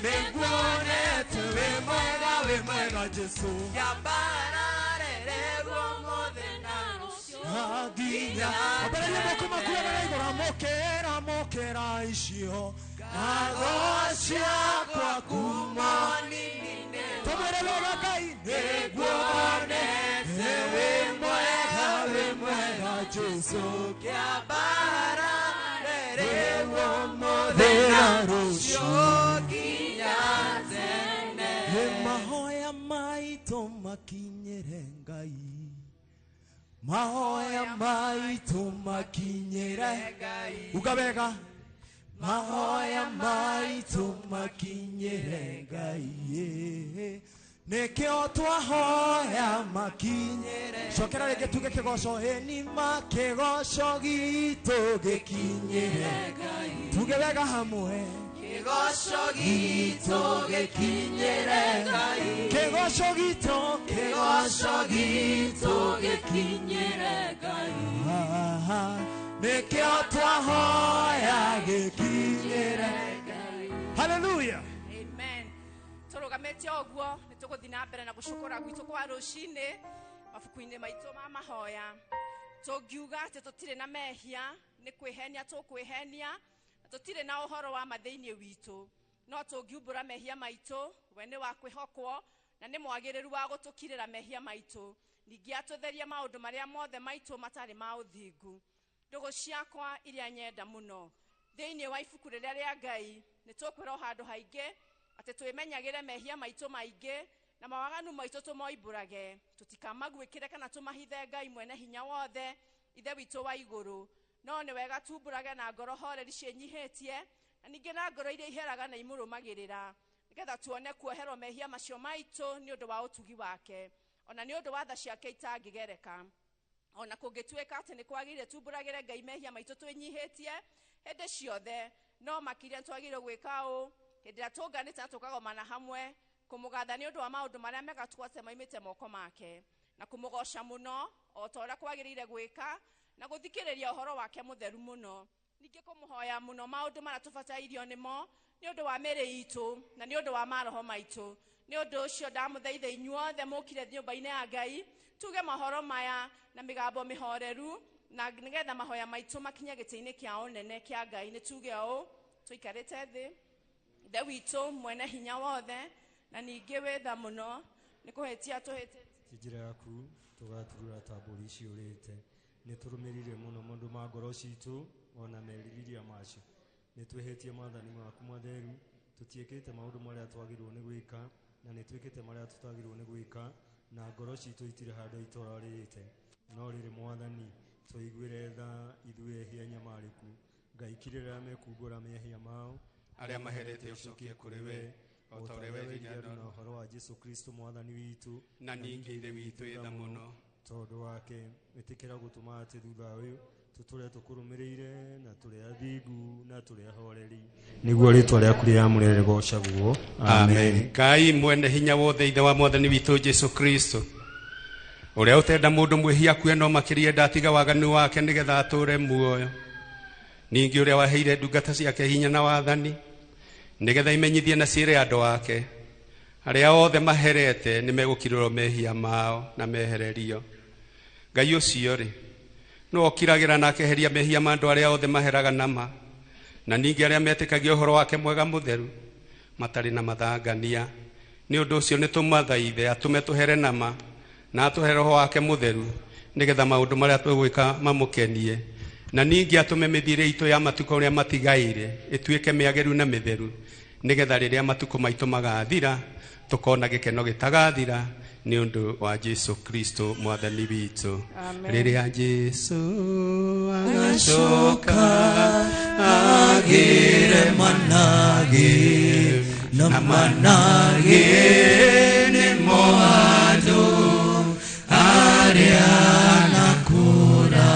niguonete we mwega Jesu Aginya Abarele moko makuwa igora mokera ishio Agoshia kwa kumoni Tomerele wakai niguonete we mwega Jesu Mahoya maito makinyere Ngai Mahoya maito makinyere Ngai Ukabega Mahoya maito makinyere Ngai Nekeo twahoya makinyere Shokera rege tuge kegosho Eni makegosho gitu gekinyere Ngai Tugebega hamwe Kegosho gitu gekinyere Ngai Kegosho gitu gekinyere Ngai Nekeo twahoya gekinyere Ngai Hallelujah. Turugamete ogwo nituguthi na mbere na gucukura gwitu kwa rucine mafuku-ini maitu ma mahoya tungiuga ati tutire na mehia ni kwihenia tukwihenia tutire na uhoro wa mathini witu no tungiumbura mehia maitu we ni wa kwihokwo na ni mwagiriru wa gutukirira mehia maitu ningi atutheria maundu maria mothe maitu matari ma uthingu ndugu ciakwa iria nyenda muno thiini wa ibuku riria ria Ngai ni tukwira handu haingi ate twimenyagire mehia maitu maingi na mawaganu maitu tumoiburage tutikamagwikire kana tumahithe Ngai mwene hinya wothe ithe witu wa iguru no ni wega tumburage na ngoro horeri cienyihitie na ningi na ngoro iria iheraga na imurumagirira nigetha tuone kuoherwo mehia macio maitu ni undu wa utugi wake ona ni undu wa tha ciake itangigereka ona kungituika ati ni kwagire tumburagire Ngai mehia maitu twinyihitie hende ciothe no makiria twagire gwika u hindira tunganite na tukagomana hamwe kumugatha ni undu wa maundu maria mega twase maimite moko make na kumugosha muno o tora kwagirire gwika na guthikiriria uhoro wake mutheru muno ningi kumuhoya muno maundu maria tufatairio nimo ni undu wa mere itu na ni undu wa maroho maitu ni undu ucio ndamuthaitha inyuothe mukire nyumba-ini ya Ngai tuge mahoro maya na migambo mihoreru na nigetha mahoya maitu makinya giti-ini kia unene kia Ngai ni tuge o tuikarite thi ithe witu mwene hinya wothe na ningi wetha muno nikuhetia tuhete njira yaku tugaturura taburi ici urite ni turumirire muno mundu ma ngoro citu ona meririria macio ni twehetie mathani maku matheru tutiekete maundu maria twagirwo ni gwika na ni twikete maria tutagirwo ni gwika na ngoro citu itire handu itorarite no riri mwathani tuiguire tha ithue hia nyamariku Ngai kirira mekungura mehia mao aria maherete ucokie kuri we o ta uria weriria na uhoro wa Jesu Kristo mwathani witu na ningi ithe witu itha muno tondu wake itikira gutuma ati thutha uyu tuture tukurumirire na turi athingu na turi ahoreri niguo ritwa riaku riamurere gocagwo amen. Ngai mwene hinya wothe ithe wa mwathani witu Jesu Kristo uria utenda mundu mwihia kue no makirie ndatiga waganu wake nigetha ature muoyo ningi uria waheire ndungata ciake hinya na wathani nigetha imenyithie na ciire andu ake aria othe maherete ni megukirwo mehia mao na mehererio Ngai ucio ri no okiragira na keheria mehia ma andu aria othe maheraga nama na ningi aria metikagia uhoro wake mwega mutheru matari na mathangania ni undu ucio ni tumathaithe atume tuhere nama na atuhe roho wake mutheru nigetha maundu maria twigwika mamukenie na ningi atume mithire itu ya matuko uria matigaire ituike miageru na mitheru nigetha riria matuko maitu magathira tukona gikeno gitagathira ni undu wa Jesu Kristo mwathani witu riria Jesu agacoka agire manage na manage ni moado aria nakura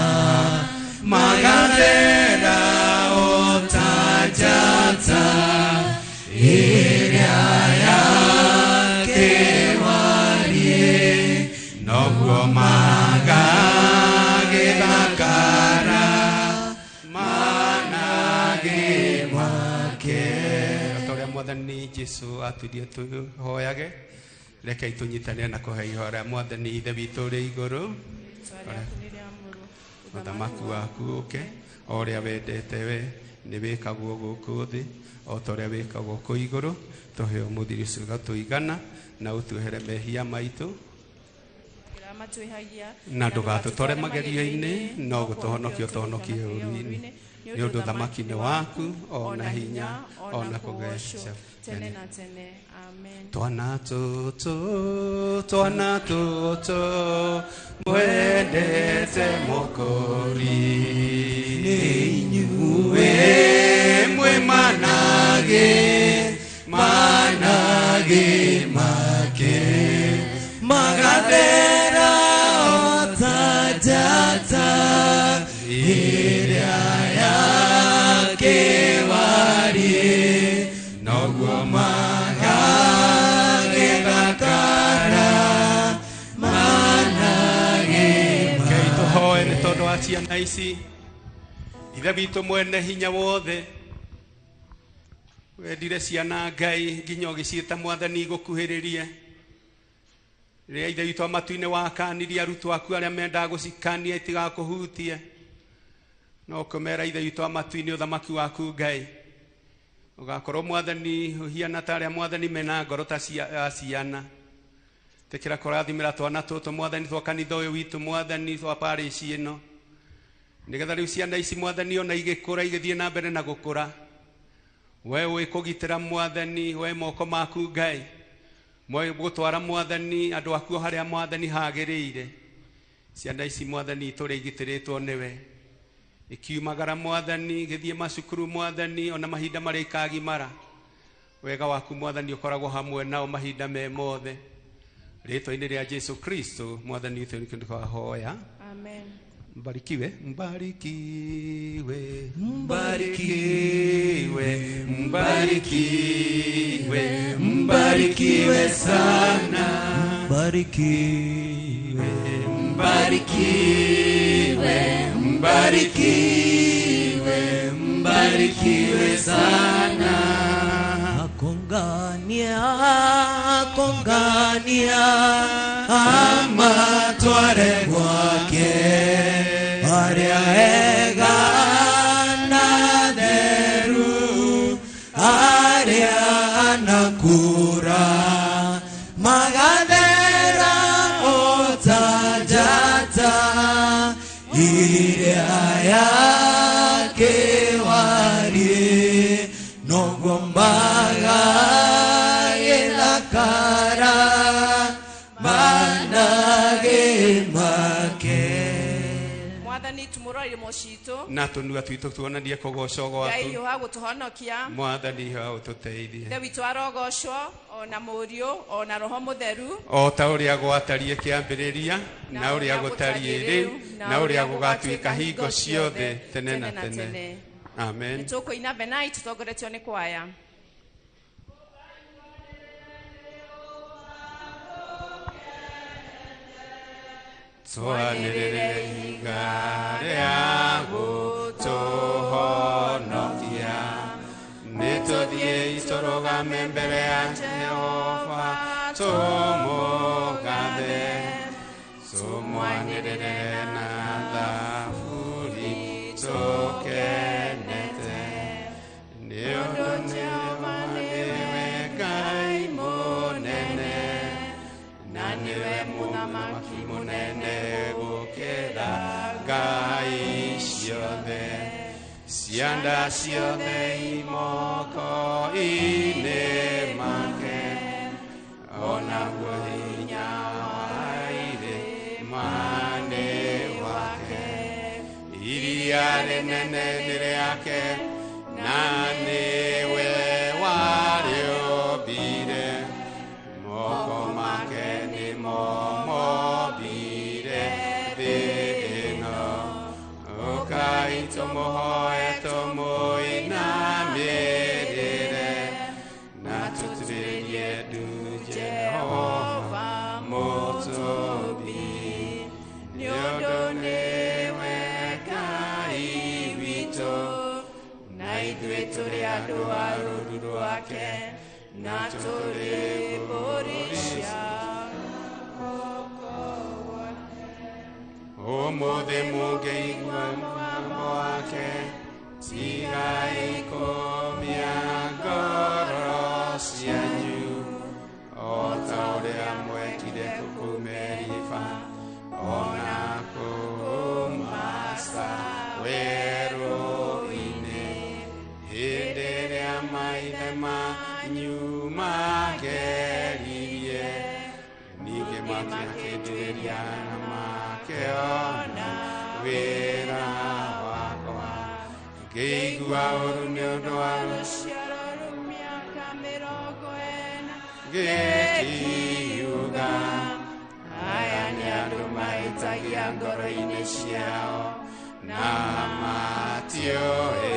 magadera otajata iria yake walie noguo magage bakara manage mwake toria mwathani mwathani Jesu aturie tuhoyage reke itunyitanire na kuhe ihora mwathani ithe witũ ũrĩ igũrũ ũthamaki waku ũke o ũrĩa wendete we nĩ wĩkagwo gũkũ thĩ o ta ũrĩa wĩkagwo kũ igũrũ tũhe ũmũthiri ũcio ũgatũigana na ũtuohere mehia maitũ na ndũgatũtware magerio-inĩ no gũtũhonokia ũtũhonokie ũũru-inĩ nĩ ũndũ ũthamaki nĩ waku ona hinya ona kũgeca tene na tene. Amen. Twana tũtũ mwendete Mũkũri inyuĩ mwĩ manage make magathera ota njata ĩrĩa yakĩwarie noguo magagĩthakara manage Ngai tũhoe nĩ tondũ wa ciana ici ithe witũ mwene hinya wothe wendire ciana Ngai nginya ũgĩciĩta mwathani gũkuhĩrĩrie rĩrĩa ithe witũ matu-inĩ wakanirie arutwo aku arĩa mendaga gũcikania itigakũhutie no ũkũmera ithe witũ matu-inĩ ũthamaki waku Ngai ũgakorwo mwathani ũhiana ta arĩa mwathani mena ngoro ta ciana tekera kũrathimĩra twana tũtũ mwathani twa kanitha ũyũ witũ mwathani twa parish ĩno nĩgetha rĩu ciana ici mwathani ona igĩkũra igĩthiĩ na mbere na gũkũra we wĩkũgitĩra mwathani we moko maku Ngai mwe gũtwara mwathani andũ aku harĩa mwathani hagĩrĩire ciana ici mwathani tũrĩ igitĩrĩtwo nĩwe ikiumagara mwathani gĩthiĩ macukuru mwathani ona mahinda marĩa ikagimara wega waku mwathani ũkoragwo hamwe nao mahinda me mothe rĩtwa-inĩ rĩa Jesu Kristo mwathani ũtũ nĩ twahoya. Amen. Mbarikiwe, mbarikiwe, mbarikiwe, mbarikiwe, mbarikiwe sana, mbarikiwe, mbarikiwe, mbarikiwe, mbarikiwe sana. Akongania amatware gwake arĩa ega na theru arĩa anakura magathera ota njata ĩrĩa yakĩwarie noguo magagĩthakara manage make mwathani tumũrorire mũcitũ na tũnua twitũ tuonanie kũgoca gwaku Ngai ũha gũtũhonokia mwathani ha ũtũteithie Ithe witũ arogocwo ona mũriũ ona roho mũtheru o ta ũrĩa gwatariĩ kĩambĩrĩria na ũrĩa gũtariĩ rĩu na ũrĩa gũgatuĩka hingo ciothe tene na tene. Amen. Nĩtũkũina benai tũtongoretio nĩ kwaya. Twanĩrĩre ihiga rĩa gũtũhonokia nĩtũthiĩ tũrũgame mbere ya Jehova tũmũgathe tũmwanĩrĩre na thaburi tũkenete nĩ ũndũ Jehova nĩwe Ngai mũnene na nĩwe mũthamaki mũnene gũkĩra ngai ciothe cianda ciothe imoko-inĩ make onaguo hinya wa irĩma-inĩ wake iria rĩnene nĩ rĩake na nĩwe warĩũmbire moko make nĩmo mombire thĩ ĩno ũkai tũmũhoe tũmũinamĩrĩre na tũturĩrie ndu Jehova mũtũũmbi nĩ ũndũ nĩwe Ngai witũ na tũrĩmbũrĩcia ũmũthĩ mũngĩigua mũgambo wake tigai kũmia ngoro cianyu o ta ũrĩa mwekire kũu Meriba ona kũu Masa werũ-inĩ hĩndĩ ĩrĩa maithe manyu mageririe ningĩ makĩakĩndĩrĩria na makĩona wĩra wakwa ngĩigua ũru nĩ ũndũ wa rũciaro rũu mĩaka 40 gĩkiuga aya nĩ andũ mahĩtagia ngoro-inĩ ciao na matiũĩ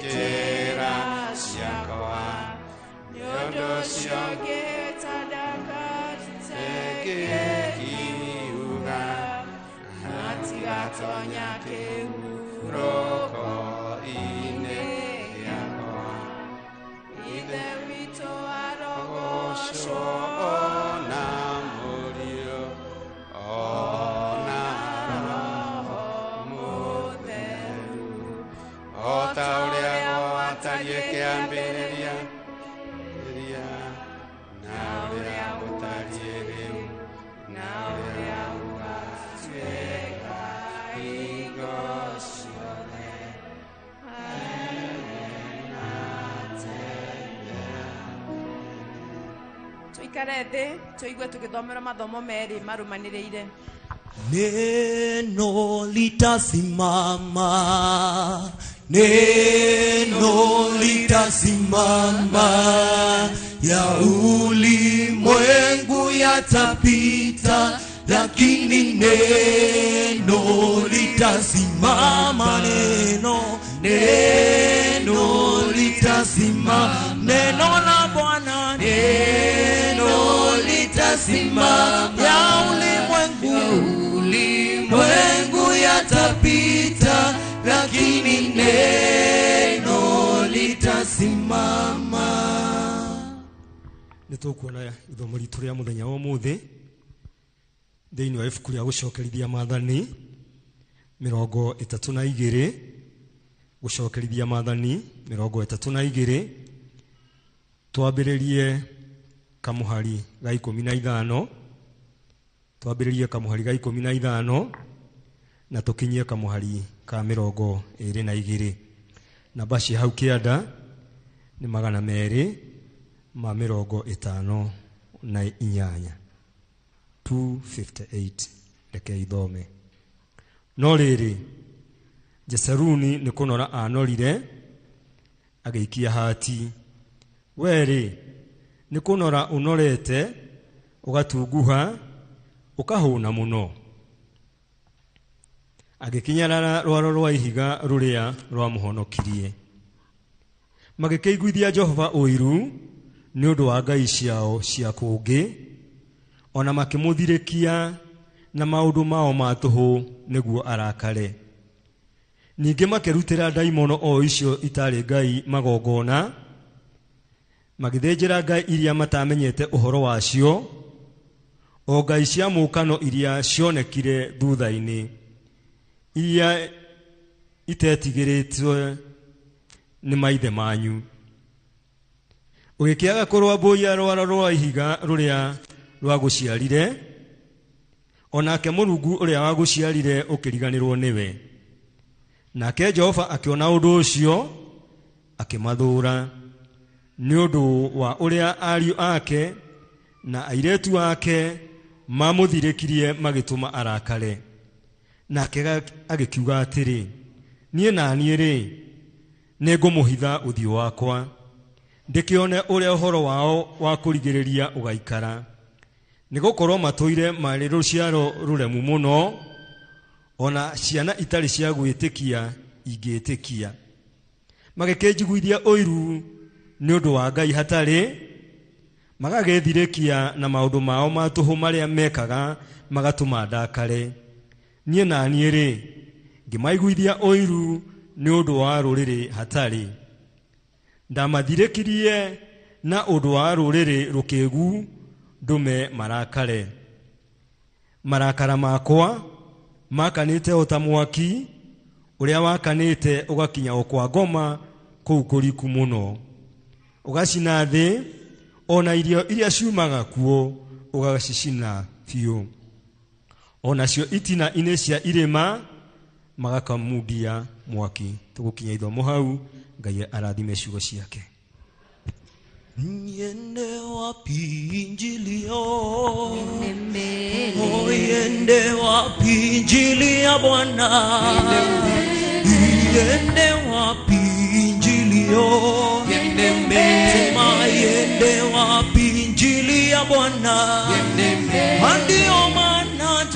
njĩra ciakwa nĩ ũndũ ũcio ngĩhĩta ngĩkiuga matigatonya kĩhurũko-inĩ gĩakwa ithe witũ arogocwo na mũriũ ona Roho Mũtheru o ta ũrĩa gwatariĩ kĩambĩrĩria na ũrĩa gũtariĩ rĩu na ũrĩa ũgatuĩka hingo ciothe tũikare thĩ tũigue tũgĩthomera mathomo merĩ marũmanĩrĩire. Neno litasimama, neno litasimama, ya ulimwengu yatapita, lakini neno litasimama. Neno litasimama, neno la Bwana, neno litasimama, ya ulimwengu yatapita, lakini neno litasimama. Nĩtũkuona ithomo ritũ rĩa mũthenya wa ũmũthĩ thĩinĩ wa ibuku rĩa gũcokerithia maathani 32 gũcokerithia maathani 32 twambĩrĩrie kamuhari ga 15 twambĩrĩrie kamuhari ga 15 na tũkinyie kamuhari ka 22 namba cia hau kĩanda nĩ 258 258 reke ithome. No rĩrĩ Jesaruni nĩ kũnora anorire agĩikia hati, werĩ nĩ kũnora ũnorete ũgatunguha ũkahũna mũno, agĩkinyarara rwaro rwa ihiga rũrĩa rwamũhonokirie. Magĩkĩiguithia Jehova ũiru nĩ ũndũ wa ngai ciao cia kũngĩ, ona makĩmũthirĩkia na maũndũ mao ma tũhũ nĩguo arakare. Ningĩ makĩrutĩra ndaimono o icio itarĩ ngai magongona, magĩthĩnjĩra ngai iria matamenyete ũhoro wacio, o ngai cia mũkano iria cionekire thutha-inĩ, iria itetigĩrĩtwo nĩ maithe manyu. Ũgĩkĩaga kũrũambũiya rwaro rwa ihiga rũrĩa rwagũciarire, onake Mũrungu ũrĩa wagũciarire ũkĩriganĩrwo nĩwe. Nake Jehova akĩona ũndũ ũcio akĩmathũra nĩ ũndũ wa ũrĩa ariũ ake na airĩtu ake mamũthirĩkirie magĩtũma arakare. Nake agĩkiuga atĩrĩ, niĩ na niĩ-rĩ nĩngũmũhitha ũthiũ wakwa, ndĩkĩone ũrĩa ũhoro wao wa kũrigĩrĩria ũgaikara, nĩgũkorwo matũire marĩ rũciaro rũremu mũno, ona ciana itarĩ cia gwĩtĩkia ingĩĩtĩkia. Magĩkĩnjiguithia ũiru nĩ ũndũ wa ngai hatarĩ, magagĩthirĩkia na maũndũ mao ma tũhũ marĩa mekaga magatũma ndakare. Niĩ na niĩ-rĩ ngĩmaiguithia ũiru nĩ ũndũ wa rũrĩrĩ hatarĩ. Ndamathirĩkirie na ũndũ wa rũrĩrĩ rũkĩgu ndume marakare. Marakara makwa makanĩte o ta mwaki ũrĩa wakanĩte ũgakinya o kwa ngoma kũu kũriku mũno, ũgacina thĩ ona irio iria ciumaga kuo ũgacicina biũ, onacio itina-inĩ cia irĩma magakamundia mwaki. Tũgũkinya ithomo hau. Ngai arathime ciugo ciake. Yende wapi injili yo, yende wapi injili ya Bwana, yende wapi injili yo, sema yende wapi injili ya Bwana, ndio maana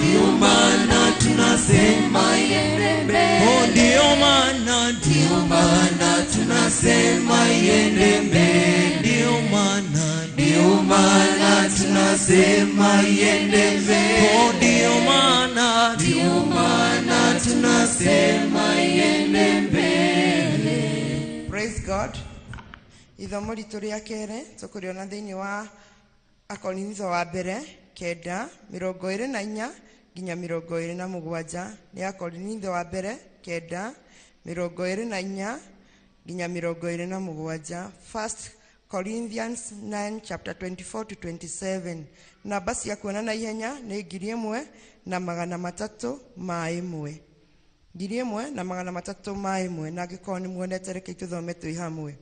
tunasema ndio maana tunasema yende mbele, ndio maana tunasema yende mbele, ndio maana tunasema yende mbele. Praise God. Ithomo ritũ rĩa kerĩ tũkũrĩona thĩinĩ wa Akorintho wa mbere 9:24 nginya 27. Nĩ Akorintho wa mbere 9:24 nginya 27. 1 Corinthians 9 chapter 24 to 27. Namba cia kuona na ihenya nĩ 1,301. 1,301. Na angĩkorwo nĩ muonete reke tũthome twĩ hamwe.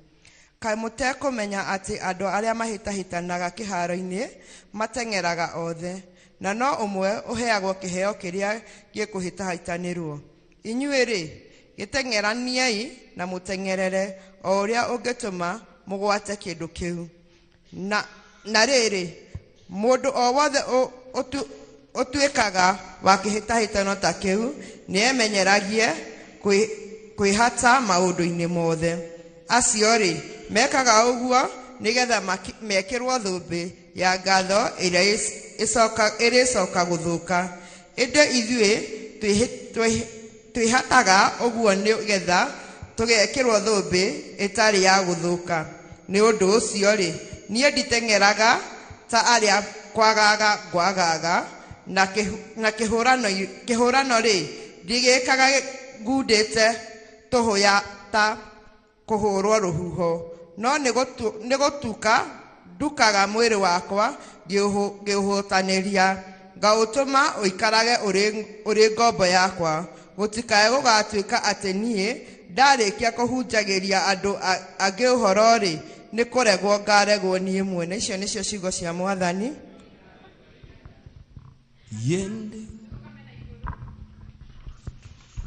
Kaĩ mũtekũmenya atĩ andũ arĩa mahĩtahĩtanaga kĩharo-inĩ mateng'eraga othe, na no ũmwe ũheagwo kĩheo kĩrĩa gĩkũhĩtahĩtanĩrwo. Inyuĩ-rĩ, gĩteng'eraniei na mũteng'erere o ũrĩa ũngĩtũma mũgwate kĩndũ kĩu. Na rĩrĩ, mũndũ o wothe ũtuĩkaga wa kĩhĩtahĩtano ta kĩu nĩemenyeragie kwĩhata maũndũ-inĩ mothe. Acio-rĩ, mekaga ũguo nĩgetha mekĩrwo thũmbĩ ya ngatho ĩrĩa ĩrĩcoka gũthũka. Ĩndĩ ithuĩ twĩhataga ũguo nĩgetha tũgekĩrwo thũmbĩ ĩtarĩ ya gũthũka. Nĩ ũndũ ũcio-rĩ, niĩ nditeng'eraga ta arĩa ngwagaga, na kĩhũrano-rĩ ndigĩkaga ngundĩte tũhũya ta kũhũrwo rũhuho, no nĩ gũtuka ndukaga mwĩrĩ wakwa ngĩũhũtanĩria, ngaũtũma ũikarage ũrĩ ngombo yakwa, gũtikae gũgatuĩka atĩ niĩ ndarĩkia kũhunjagĩria andũ angĩ ũhoro-rĩ nĩ kũregwo ngaregwo niĩ mwene. Icio nĩcio ciugo cia Mwathani.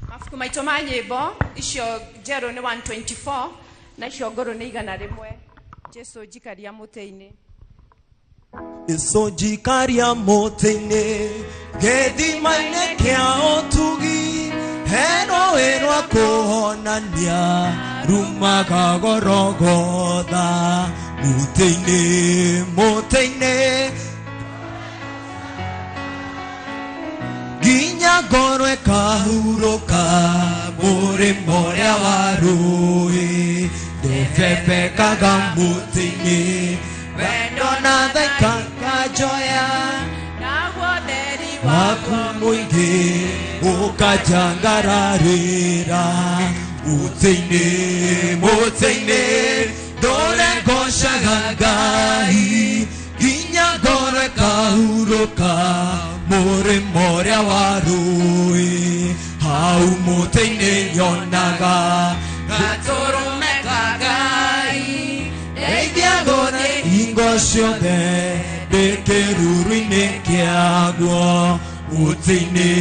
Mabuku maitũ ma nyĩmbo icio njerũ nĩ 124 na icio ngũrũ nĩ 100. Jesu njikaria mũtĩ-inĩ. Jesu njikaria mũtĩ-inĩ gĩthima-inĩ kĩa ũtugi, heno wĩrwa kũhonania rumaga Golgotha. Mũtĩ-inĩ nginya ngoro ĩkahurũka mũrĩmo ũrĩa wa rũĩ, ndũbebekaga mũtĩ-inĩ, wendo na tha ikanjoya, naguo theri waku mũingĩ ũkanjangararĩra. Mũtĩ-inĩ ndũrengocaga Ngai, nginya ngoro ĩkahurũka mũrĩmo ũrĩa wa rũĩ. Hau mũtĩ-inĩ nyonaga gatũrũme ka Ngai, ndeithia gũthiĩ hingo ciothe ndĩ kĩruru-inĩ kĩaguo. Mũtĩ-inĩ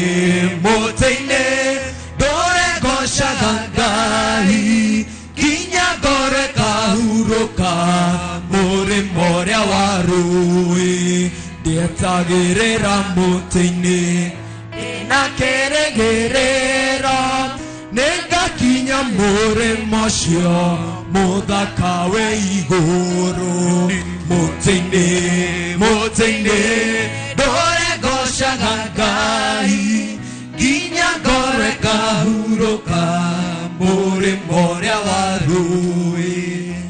ndũrengocaga Ngai, nginya ngoro ĩkahurũka mũrĩmo ũrĩa wa rũĩ. Ndietagĩrĩra mũtĩ-inĩ ndĩna kĩrĩgĩrĩro, nĩngakinya mũrĩmo ũcio mũthaka wĩ igũrũ. Mũtĩ-inĩ ndũrengocaga Ngai, nginya ngoro ĩkahurũka mũrĩmo ũrĩa wa rũĩ.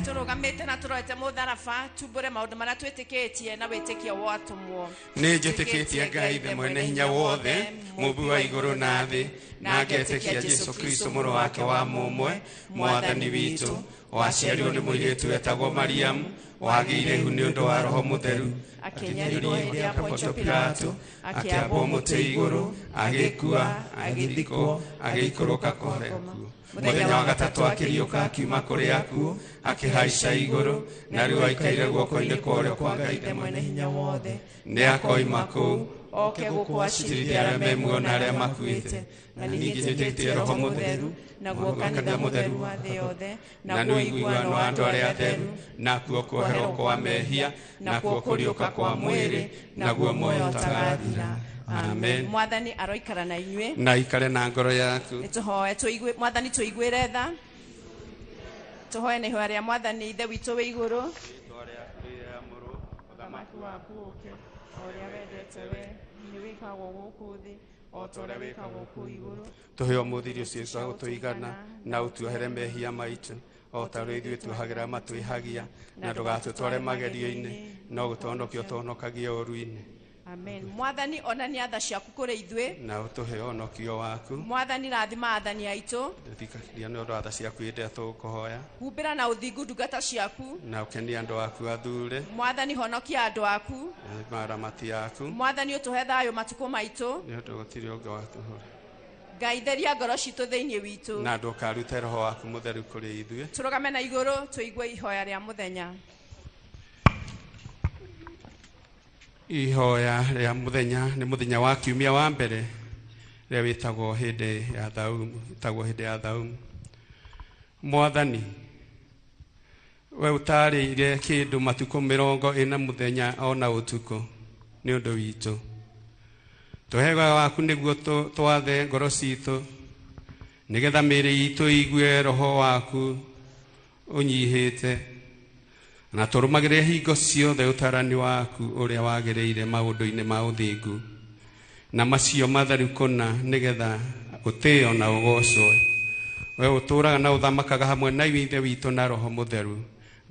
Tũrũgamĩte na turoete mutharaba tumbure maundu maria twitikitie na witikio wa atumwo nĩ njĩtĩkĩtie Ngai ithe mwene hinya wothe mũmbi wa igũrũ na thĩ na ngetĩkia Jesũ Kristo mũrũ wake wa mũmwe mwathani witũ waciarirwo nĩ mũirĩtu wetagwo Mariamu wagĩire ihu nĩ ũndũ wa Roho Mũtheru akĩnyarirwo hĩndĩ ya Pontio Pilato akĩambwo mũtĩ igũrũ agĩkua agĩthikwo agĩikũrũka kũrĩa akuũ mũthenya wa gatatũ akĩriũka akiuma kũrĩ akuũ akĩhaica igũrũ na rĩu aikaire guoko-inĩ kwa ũrĩo kwa Ngai ithe mwene hinya wothe nĩ akoima kũu oke gũkũ acirithia arĩa me muoyo na arĩa makuĩte na ningĩ njĩtĩkĩtie Roho Mũtheru naguo kanitha mũtheru wa thĩ yothe naguo iguano wa andũ arĩa atheru nakuo kuoherwo kwa mehia nakuo kũriũka kwa mwĩrĩ naguo muoyo ũtagathira. Amen. Mwathani aroikara na inyuĩ na ikare na ngoro yaku. Nĩtũhoe tũigue Mwathani tũiguĩre tha tũhoe nĩ ihoya rĩa Mwathani ithe witũ wĩ igũrũ ũthamaki waku ũke o ũrĩa wendete we nĩ wĩkagwo gũkũ thĩ o ta ũrĩa wĩkagwo kũu igũrũ tũhe ũmũthĩ irio ciitũ cia gũtũigana na ũtuohere mehia maitũ o ta ũrĩa ithuĩ tuohagĩra matwĩhagia na ndũgatũtware magerio-inĩ no gũtũhonokia ũtũhonokagie ũũru-inĩ. Amen. Mwathani onania tha ciaku kũrĩ ithuĩ na ũtũhe ũhonokio waku. Mwathani rathima athani aitũ thikĩrĩria nĩ ũndũ wa tha ciaku hĩndĩ ĩrĩa tũgũkũhoya humbĩra na ũthingu ndungata ciaku na ũkenie andũ aku athuure. Mwathani honokia andũ aku maramati yaku. Mwathani ũtũhe thayũ matukũ maitũ nĩ ũndũ gũtirĩ ũngĩ watũhũra. Ngai theria ngoro citũ thĩinĩ witũ na ndũkarute Roho waku Mũtheru kũrĩ ithuĩ. Tũrũgame na igũrũ tũigue ihoya rĩa mũthenya. Ihoya rĩa mũthenya nĩ mũthenya wa kiumia wa mbere rĩrĩa wĩtagwo hĩndĩ ya thaumu wĩtagwo hĩndĩ ya thaumu. Mwathani we ũtaarĩire kĩndũ matukũ 40 mũthenya ona ũtukũ nĩ ũndũ witũ. Tũhega waku nĩguo twathe ngoro citũ nĩgetha mĩĩrĩ itũ igue Roho waku ũnyihĩte na tũrũmagĩrĩre hingo ciothe ũtaarani waku ũrĩa wagĩrĩire maũndũ-inĩ ma ũthingu na macio matheru kũna nĩgetha ũtĩĩo na ũgocwo. We ũtũũraga na ũthamakaga hamwe na ithe witũ na Roho Mũtheru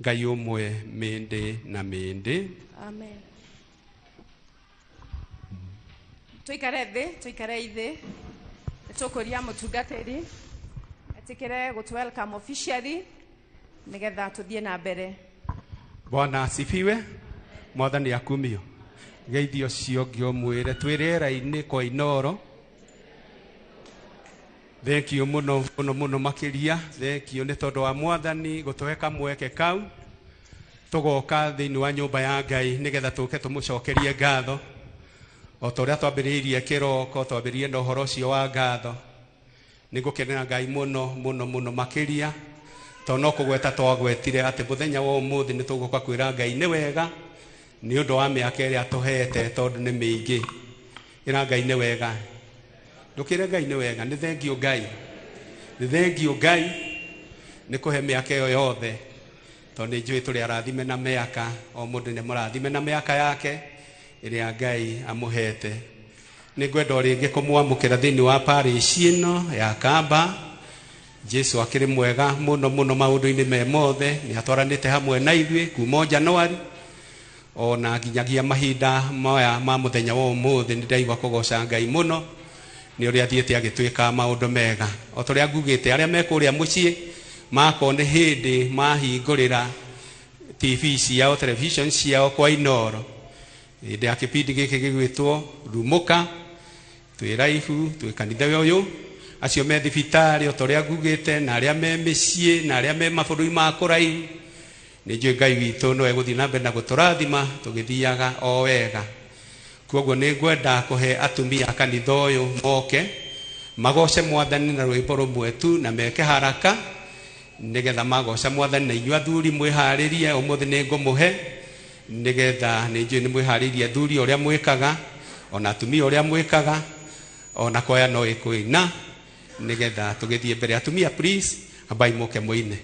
Ngai ũmwe mĩndĩ na mĩndĩ. Amen. Tuikare thĩ tũkũria mũtungatĩri etĩkĩre gũtũ welcome officially nĩgetha tũthiĩ na mbere. Bwana asifiwe. Mwathani akumio geithio cio ngĩomwĩre twĩrĩera-inĩ kwa inoro. Thank you mũno makĩria. Thank you nĩ tondũ wa Mwathani gũtũhe kamweke kau tũgoka thĩinĩ wa nyũmba ya Ngai nĩgetha tũke tũmũcokerie ngatho o ta ũrĩa twambĩrĩirie kĩroko twambĩrĩirie na ũhoro ũcio wa ngatho. Nĩ ngũkenera Ngai mũno makĩria tondũ no kũgweta twagwetire atĩ mũthenya wa ũmũthĩ nĩ tũgũka kwĩra Ngai nĩ wega nĩ ũndũ wa mĩaka ĩrĩa tũhete tondũ nĩ mĩingĩ. Ĩra Ngai nĩ wega. Ndũkĩre Ngai nĩ wega. Nĩ thengiũ Ngai. Nĩ thengiũ Ngai nĩ kũhe mĩaka ĩyo yothe tondũ nĩ njũĩ tũrĩ arathime na mĩaka o mũndũ nĩ mũrathime na mĩaka yake ĩrĩa Ngai amũhete. Nĩ ngwenda o rĩngĩ kũmwamũkĩra thĩinĩ wa parish ĩno ya Kamba. Jesu akĩrĩ mwega mũno maũndũ-inĩ me mothe. Nĩ atwaranĩte hamwe na ithuĩ kuma Januari ona nginyagia mahinda maya ma mũthenya wa ũmũthĩ. Nĩ ndaigua kũgoca Ngai mũno nĩ ũrĩa athiĩte agĩtwĩka maũndũ mega. O tũrĩa ngugĩte arĩa me kũrĩa mũciĩ makoo nĩ hĩndĩ mahingũrĩra TV ciao television ciao kwa inoro hĩndĩ ya kĩbindi gĩkĩ gĩgwĩtwo Rumũka twĩ raibu twĩ kanitha ũyũ. Acio me thibitarĩ o torĩa ngugĩte na arĩa me mĩciĩ na arĩa me mabũrũri ma kũraihu. Nĩ njũĩ Ngai witũ no egũthiĩ na mbere na gũtũrathima tũgĩthiaga o wega. Kwoguo nĩ ngwenda kũhe atumia a kanitha ũyũ moke magoce Mwathani na rwĩmbo rũmwe tu na meke haraka nĩgetha magoca Mwathani. Na inyuĩ athuri mwĩharĩrie ũmũthĩ nĩ ngũmũhe nĩgetha nĩ njũĩ nĩ mwĩharĩirie athuri ũrĩa mwĩkaga ona atumia ũrĩa mwĩkaga ona kwaya no ĩkũina nĩgetha tũgĩthiĩ mbere. Atumia please ambai mũke mũine.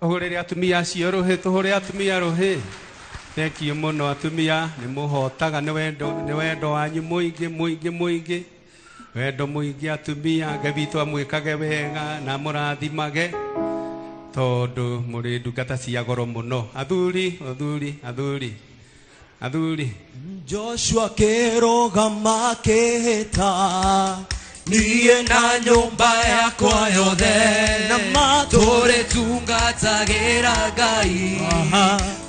Tuhurire atumia acio ruhi, tuhurire atumia ruhi. Thank you muno atumia, ni muhotaga ni wendo wanyu muingi. Wendo muingi atumia, Ngai witũ amwĩkage wega na mũrathimage tondu muri ndungata cia goro muno. Athuri. Joshua kĩrũgama kĩhĩta niĩ na nyũmba yakwa yothe na tũrĩtungatagĩra Ngai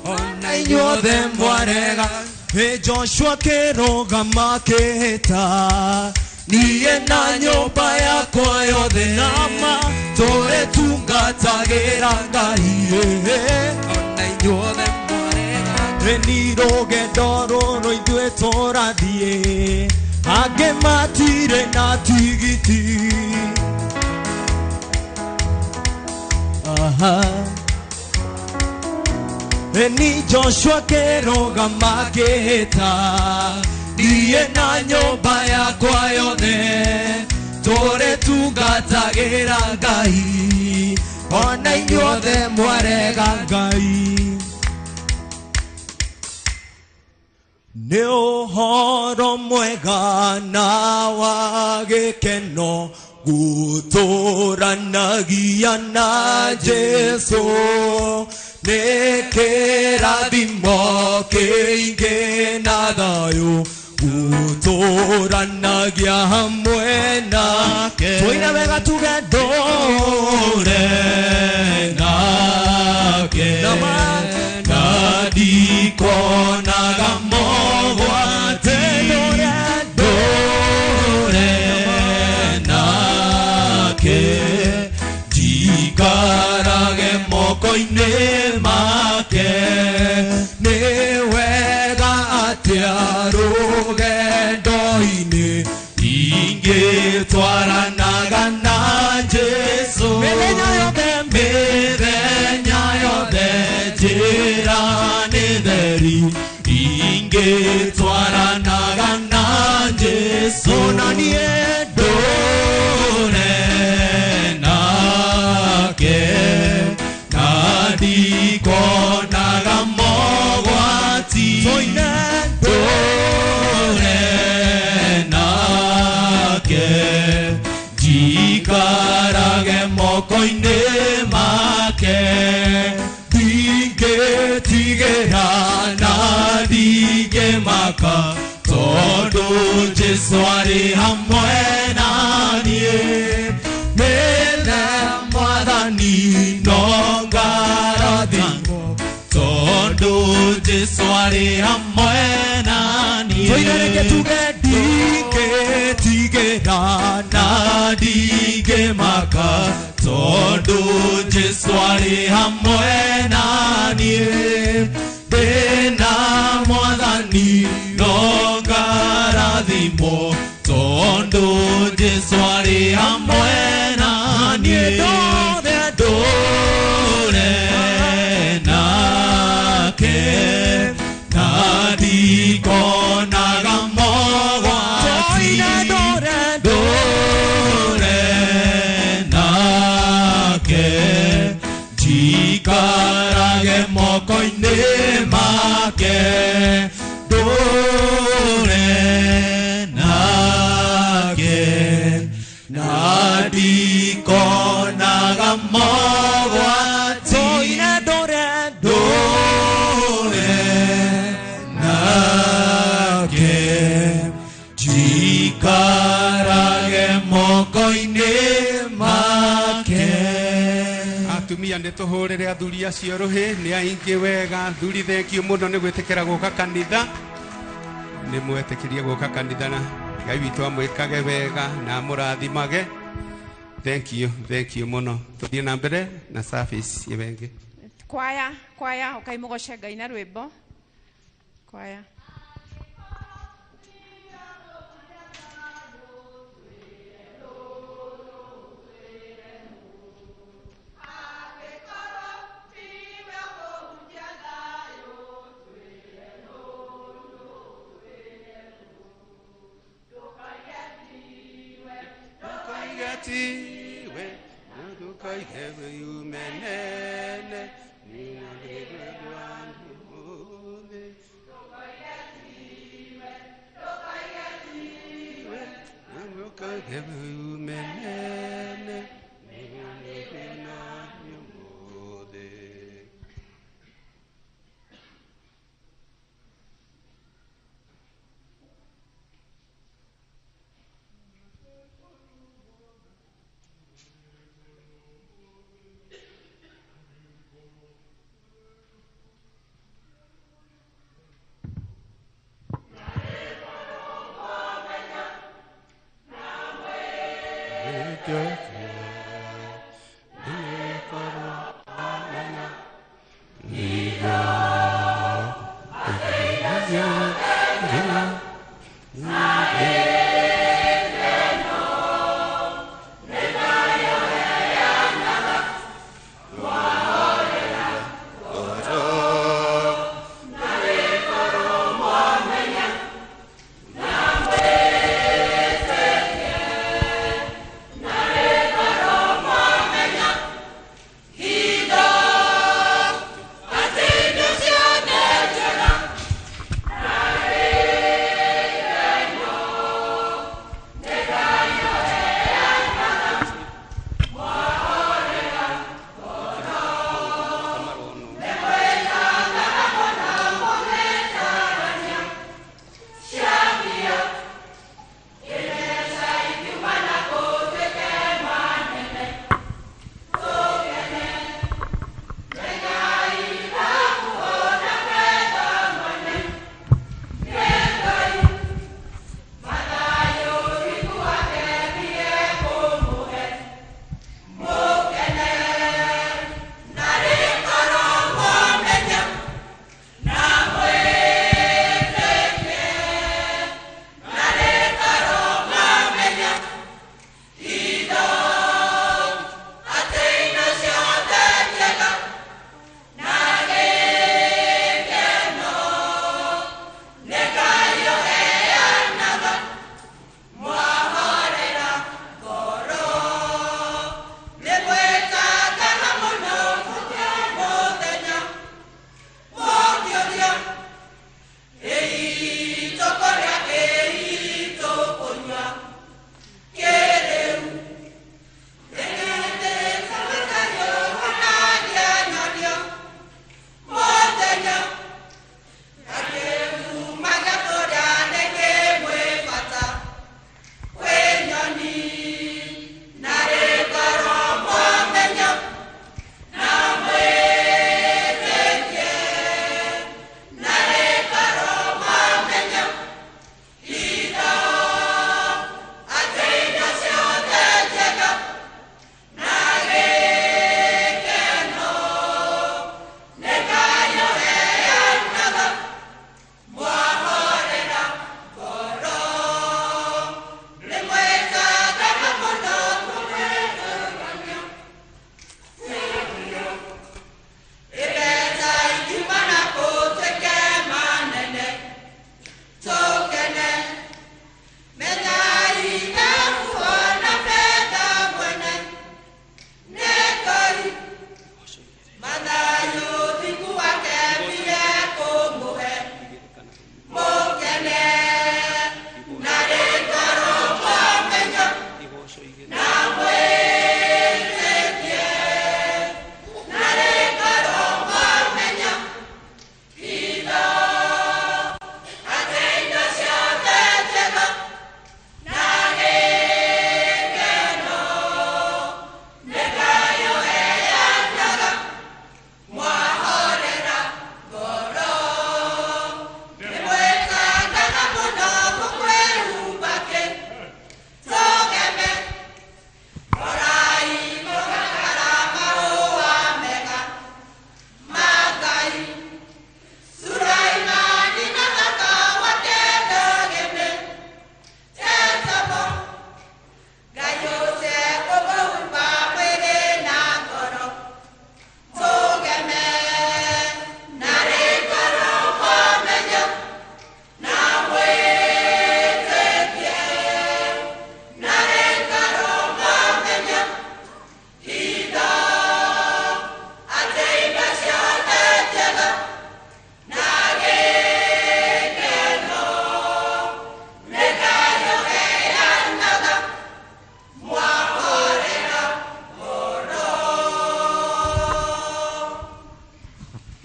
ona inyuothe mwarega. Joshua kĩrũgama kĩhĩta niĩ na nyũmba yakwa yothe na tũrĩtungatagĩra Ngai ona inyuothe mwarega. Ni rũgendo rũrũ ithuĩ tũrathiĩ angĩ matirĩ na tigiti. Ni Joshua kĩrũgama kĩhĩta niĩ na nyũmba yakwa yothe tũrĩtungatagĩra Ngai ona inyuothe mwarega Ngai. Nĩ ũhoro mwega na wa gĩkeno gũtũũranagia na Jesũ. Nĩ kĩrathimo kĩingĩ na thayũ gũtũũranagia hamwe nake. Tũine wega tuge ndũre nake na ndikonaga mogwati. Ndũre nake ndikarage moko-inĩ make. Nĩ wega atĩa rũgendo-inĩ ingĩtwaranaga na Jesũ. Mĩthenya yothe njĩra nĩ theri ingĩtwaranaga na Jesũ. Na niĩ ndũre nake na ndikonaga mogwati. Ndũre nake ndikarage moko-inĩ make. Ndingĩtigĩra na ndingĩmaka tondũ Jesũ arĩ hamwe na niĩ. Mene Mwathani no ngarathimwo tondũ Jesũ arĩ hamwe na niĩ. Tũinareke tuge ndingĩtigĩra na ndingĩmaka tondũ Jesũ arĩ hamwe na niĩ. Ndĩna Mwathani no ngarathimwo tondũ Jesũ arĩ hamwe na niĩ. Ndũre nake na ndikonaga mogwati. Ndũre nake ndikarage moko-inĩ make. Ndũre nake na ndikonaga mogwati. Ndũre nake ndikarage moko-inĩ make. Atumia nĩ tũhũrĩre athuri acio rũhĩ, nĩ aingĩ wega. Athuri thengiũ mũno nĩ gwĩtĩkĩra gũka kanitha, nĩ mwetĩkĩrie gũka kanitha na Ngai witũ amwĩkage wega na mũrathimage. Thank you mũno. Tũthiĩ na mbere na service yengi. Kwaya ũkaimũgoce Ngai na rwĩmbo. Kwaya. kaihebe umenene ningandebe gwandu mode kaihebe umenene ningandebe gwandu mode. Hallelujah.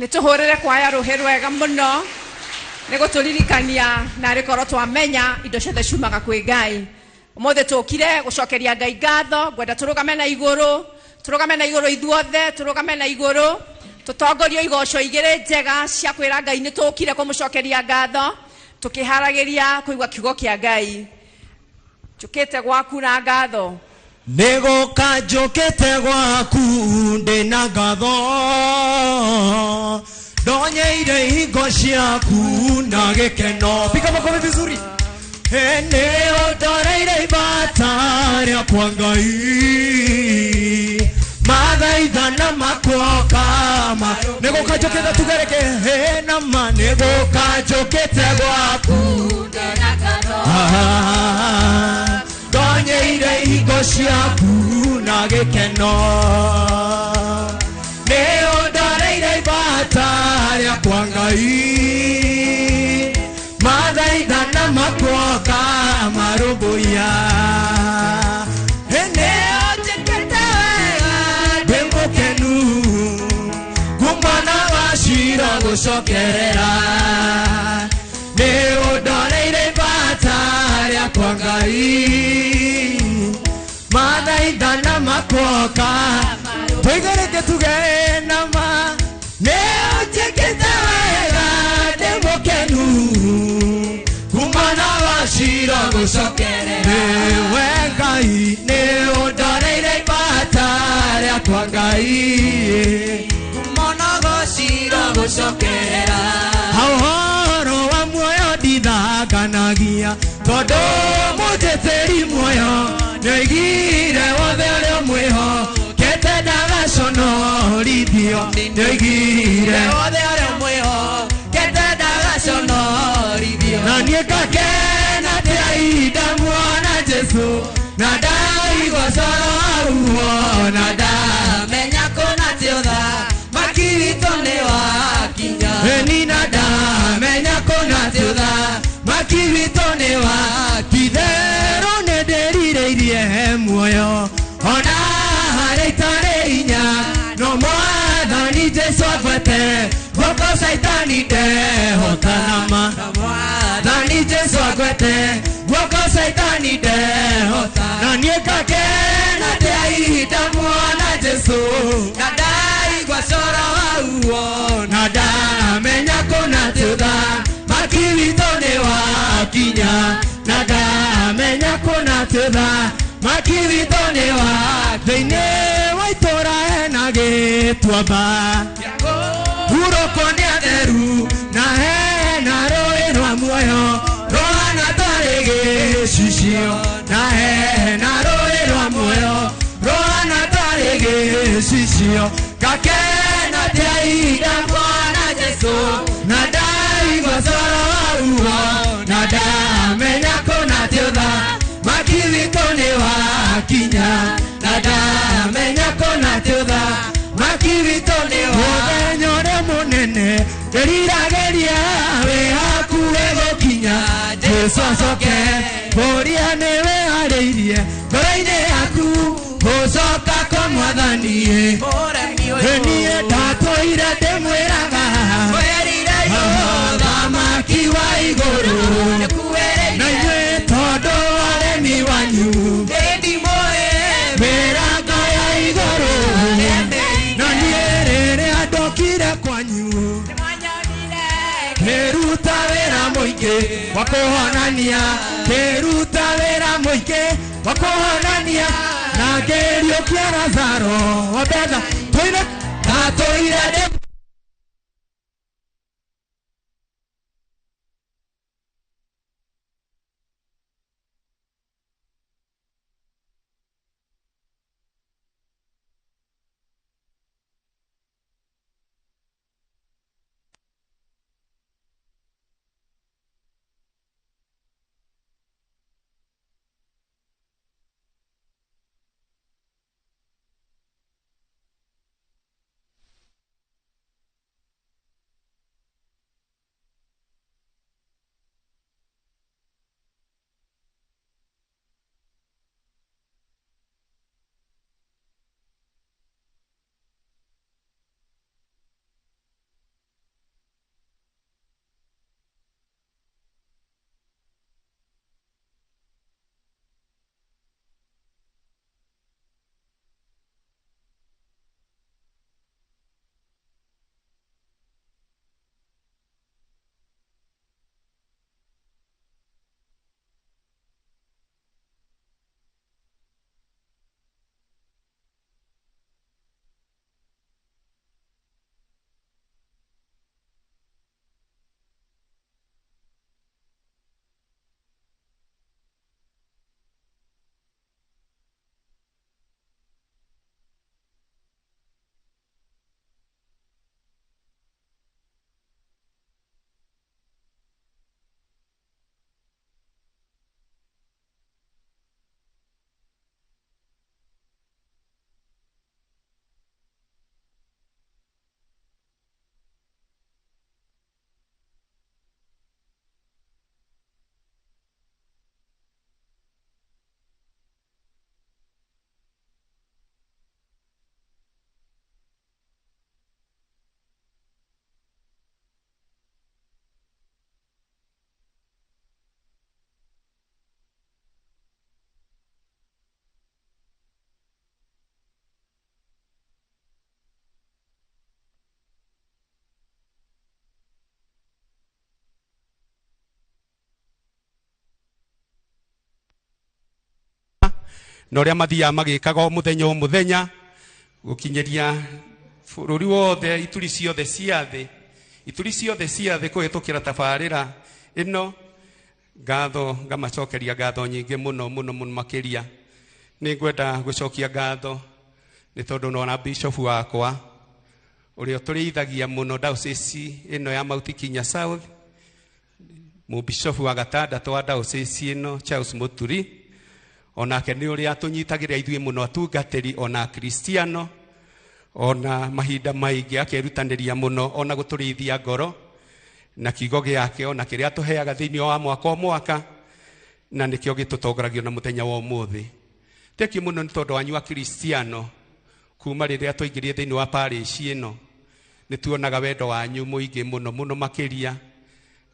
nituhurire kwaya ruhi rwega muno niguturirikania na rikorwo twamenya indo ciothe ciumaga kwi Ngai. Umuthe tukire gucokeria Ngai ngatho, ngwenda turugame na iguru ithuothe, turugame na iguru tutongorio igoco igire njega cia kwira Ngai ni tukire kumucokeria ngatho tukiharagiria kuigwa kiugo kia Ngai. Njukite gwaku na ngatho, Negoka njukite gwaku ndina ngatho, ndonyeire hingo ciaku na gikeno. Piga makofi vizuri. Nĩ ũndoreire ibata rĩakwa Ngai, mathaithana makwoka nĩgũka njũkĩte tugereke nama nĩgũka njũkĩte gwaku ndonyeire hingo ciaku na gĩkeno. Nĩ ũndoreire ibata rĩakwa Ngai, mathaithana makwoka marũmbũiya. Nĩ ũnjĩkĩte wega ndĩ mũkenu, kumana wa cira gũcokerera. Nĩ ũndoreire ibata rĩakwa Ngai, mathaithana makwoka. Tũigereke tuge nama. Nĩ ũnjĩkĩte wega ndĩ mũkenu, kumana wa cira gũcokerera. Nĩwe Ngai nĩ ũndoreire ibata rĩakwa Ngai, kumana wa cira gũcokerera. Ũhoro wa muoyo ndithanganagia, tondũ mũnjĩtĩri muoyo nĩoigire wothe ũrĩa mwĩho kete ndagaconorithio. Nĩoigire wothe ũrĩa mwĩho kete ndagaconorithio. Na niĩ ngakena atĩ ihinda muona Jesu, na ndaigua coro waguo, na ndamenya kũna atĩ ũthamaki witũ nĩ wakinya. Ĩni na ndamenya kũna atĩ ũthamaki witũ nĩ wakinya. Itherũ nĩ ndĩrirĩirie muoyo ona harĩa itarĩ hinya, no Mwathani Jesũ agwete guoko Saitani ndehotanama. Mwathani Jesũ agwete guoko Saitani ndehotana. Na niĩ ngakena atĩ ihinda muona Jesũ, na ndaigua coro waguo, na ndamenya kũna atĩ ũthamaki witũ nĩ wakinya. Na ndamenya kũna atĩ ũthamaki witũ nĩ wakinya. Thĩinĩ wa itũũra hena gĩtuamba hurũkwo nĩ atheru, na hena rũĩ rwa muoyo rũhana tarĩ gĩcicio. Na hena rũĩ rwa muoyo rũhana tarĩ gĩcicio. Ngakena atĩ ihinda muona Jesũ, na ndaigua coro waguo, na ndamenya kũna atĩ ũthamaki witũ nĩ wakinya. Na ndamenya kũna atĩ ũthamaki witũ nĩ wakinya. Mũthenya ũrĩa mũnene ndĩriragĩria wĩ hakuhĩ gũkinya. Jesũ acoke mbũria nĩwe harĩirie ngoro-inĩ yaku gũcoka kwa Mwathani. Niĩ ndatũire ndĩmwĩraga ũthamaki wa igũrũ, na inyuĩ tondũ aremi wanyu mĩrango ya igũrũ. Na niĩ rĩrĩa ndokire kwanyu kĩruta wĩra mũingĩ wa kũhonania, kĩruta wĩra mũingĩ wa kũhonania, na ngĩriũkia Lazaro wa Betha. Tũire ndatũire na uria mathia magikaga muthenya o muthenya gukinyeria bururi wothe ituri ciothe ciathe kuhitukira tabarira ino. Ngatho ngamacokeria ngatho nyingi muno makiria. Ni ngwenda gucokia ngatho ni tondu no na bishop wakwa uria turithagia muno diocese ino ya Mount Kenya South, mu bishop wa gatandatu wa diocese ino Charles Muturi, onake ni uria tunyitagira ithuĩ muno atungatĩri ona Kristiano, ona mahinda maingi akerutaniria muno ona guturithia ngoro na kiugo giake ona kiria tuheaga thiini wa mwaka na nikio gitutongoragio na muthenya wa umuthi. Teki muno ni tondu wanyu wa Kristiano kuma riria tuingirie thiini wa parish ino ni tuonaga wendo wanyu muingi muno makiria.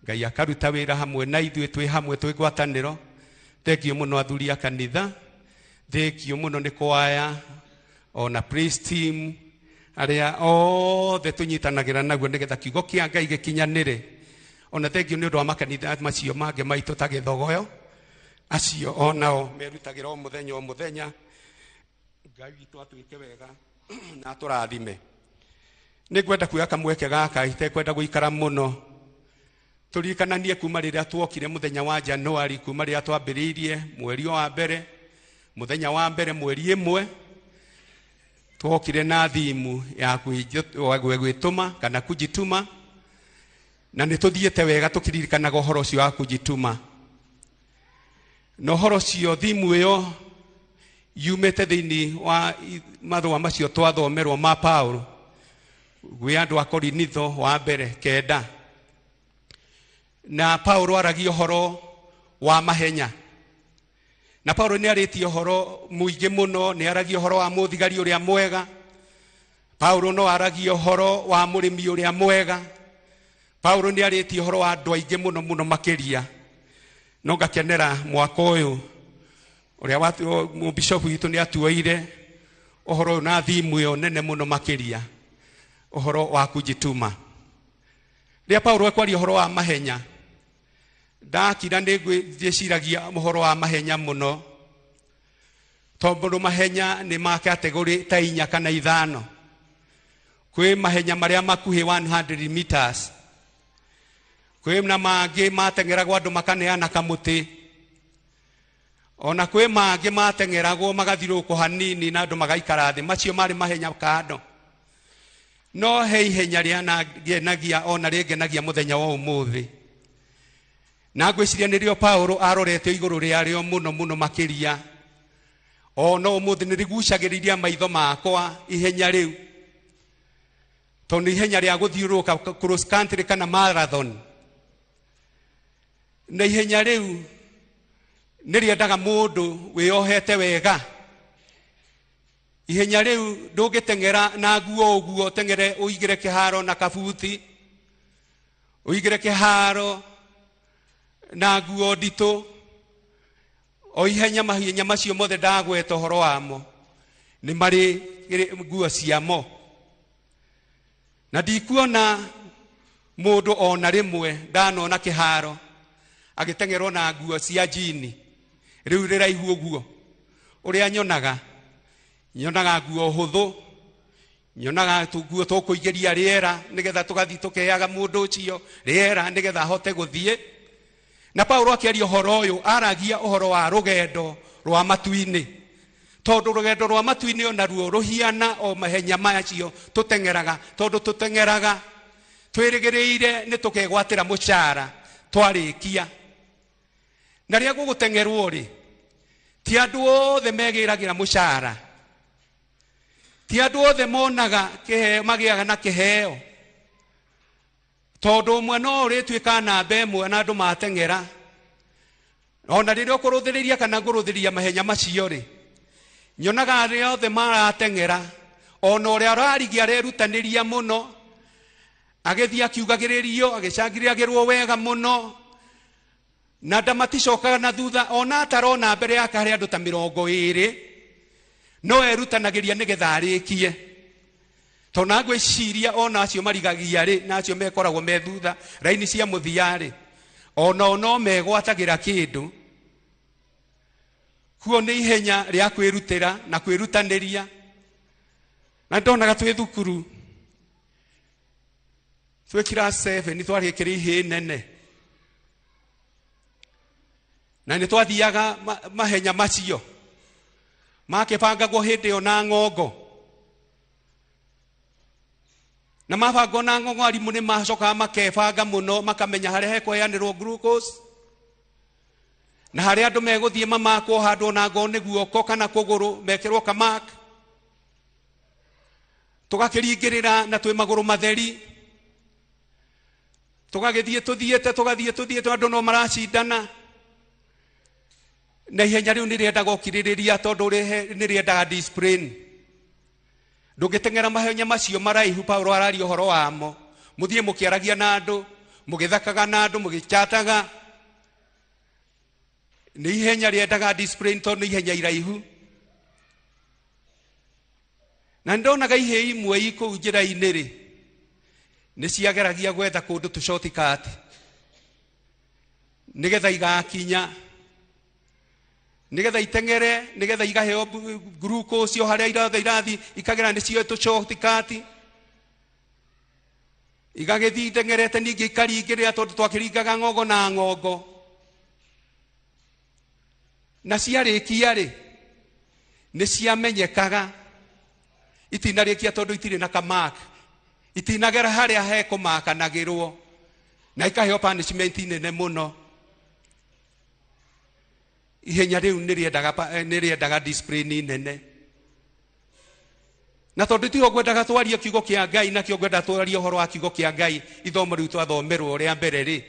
Ngai akaruta wira hamwe na ithuĩ twi hamwe twi ngwatanĩro. Thank you muno athuri a kanitha. Thank you muno ni kwaya ona praise team aria othe tunyitanagira naguo nigetha kiugo kia Ngai gikinyanire. Ona thank you ni undu wa makanitha macio mange maitu ta Githogoyo acio onao merutagira o muthenya. Ngai witu atuike wega na turathime. Ni ngwenda kuoya kamweke gaka itekwenda guikara muno. Turikananie kuma riria tuokire muthenya wa Januari, kuma riria twambiriirie mweri wa mbere, muthenya wa mbere mweri 1 tuokire na thimu ya gwituma kana kujituma, na nituthiete wega tukiririkanaga uhoro ucio wa kujituma. No uhoro ucio thimu iyo yumete thiini wa mathwa macio twathomerwo ma Paulo gwi andu a Korinitho wa mbere 9. Na Paulo aragia uhoro wa mahenya. Na Paulo ni aritie uhoro muingi muno, ni aragia uhoro wa muthigari uria mwega. Paulo no aragia uhoro wa murimi uria mwega. Paulo ni aritie uhoro wa andu aingi muno makiria. No ngakenera mwaka uyu uria watu mu bishop witu ni atuoire uhoro na thimu yo nene muno makiria, uhoro wa kujituma. Ria Paulo ekwaria uhoro wa mahenya, ndakira ndigwiciragia uhoro wa mahenya muno, tondu mahenya ni ma category ta 4 kana 5. Kwi mahenya maria makuhi 100 meters, kwi na mangi matengeragwo andu makaneana kamuti, ona kwi mangi matengeragwo magathiruko hanini na andu magaikara thi. Macio mari mahenya kando. No he ihenya ria na genagia ona rigenagia muthenya wa umuthi. Na ngwiciria nirio Paulo arorete iguru riario muno makiria. Ona umuthi nirigucagiriria maitho makwa ihenya riu. Tondu ihenya ria guthiuruka cross country kana marathon. Na ihenya riu niriendaga mundu wiohete wega. Ihenya riu ndungitengera na nguo uguo, tengere uigire kiharo na kabuti, uigire kiharo na nguo ndito. O ihenya mahenya macio mothe ndagweta uhoro wamo ni mari nguo ciamo. Na ndikuona mundu ona rimwe ndanona kiharo agitengerwo na nguo cia jini riu riraihu uguo. Uria nyonaga nguo huthu, nyonaga tuguo tukuigeria riera nigetha tugathi tukeaga mundu ucio riera nigetha hote guthie. Na Paulo akiaria uhoro uyu aragia uhoro wa rugendo rwa matuini, tondu rugendo rwa matuini ona ruo ruhiana o mahenya macio tutengeraga, tondu tutengeraga twirigiriire ni tukegwatira mucara twarikia. Na ria gugutengerwo ri ti andu othe megiragira mucara, ti andu othe monaga kiheo magiaga na kiheo, tondu umwe no urituika namba imwe na andu matengera. Ona riria ukuruthiriria kana nguruthiria mahenya macio ri nyonaga aria othe maratengera, ona uria ararigia arerutaniria muno, agithia akiugagiririo agicangiragirwo wega muno, na ndamaticokaga na thutha. Ona atarona mbere yake hari andu ta 20 no erutanagiria nigetha arikie. Tona ngwiciria ona acio marigagia ri na acio mekoragwo me thutha raini cia muthia ri ona no megwatagira kindu. kuo nĩ ihenya rĩa kwĩrutĩra na kwĩrutanĩria. Na ndonaga twĩ thukuru twĩ class 7 twarĩkĩrĩ ihĩ nene, na nĩ twathiaga mahenya macio makĩbangagwo hĩndĩ ĩyo na ng'ongo, na mabangwo na ng'ongo arimũ nĩ macokaga makebanga mũno makamenya harĩa hekũheanĩrwo glucose na harĩa andũ megũthiĩ mamakwo handwo na ngo nĩ guoko kana kũgũrũ mekĩrwo kamaka, tũgakĩringĩrĩra na twĩ magũrũ matheri, tũgagĩthiĩ tũthiĩte andũ no maracindana. Na ihenya rĩu nĩ rĩendaga ũkirĩrĩria tondũ nĩ rĩendaga discipline. Ndũngĩteng'era mahenya macio maraihu Paulo araria ũhoro wamo, mũthiĩ mũkĩaragia na andũ, mũgĩthakaga na andũ, mũgĩchataga. Nĩ ihenya rĩendaga discipline tondũ nĩ ihenya iraihu. Na ndonaga ihĩ imwe ikũu njĩra-inĩ rĩ, nĩ ciageragia gwetha kũndũ tũ shortcut nĩgetha igakinya, nĩgetha iteng'ere, nĩgetha igaheo glucose harĩa irathi ikagera nĩcio tũ shortcut, igagĩthiĩ iteng'erete ningĩ ikaringĩrĩra tondũ twakĩringaga ng'ongo na ng'ongo. Na ciarĩkia rĩ, nĩ ciamenyekaga, itinarĩkia tondũ itirĩ na kamaka, itinagera harĩa hekũmakanagĩrwo, na ikaheo punishment nene mũno. Ihenya rĩu nĩ rĩendaga discipline nene. Na tondũ tiho ngwendaga twarie kiugo kĩa Ngai, na kĩo ngwenda twarie ũhoro wa kiugo kĩa Ngai, ithomo rĩu twathomerwo rĩa mbere rĩ,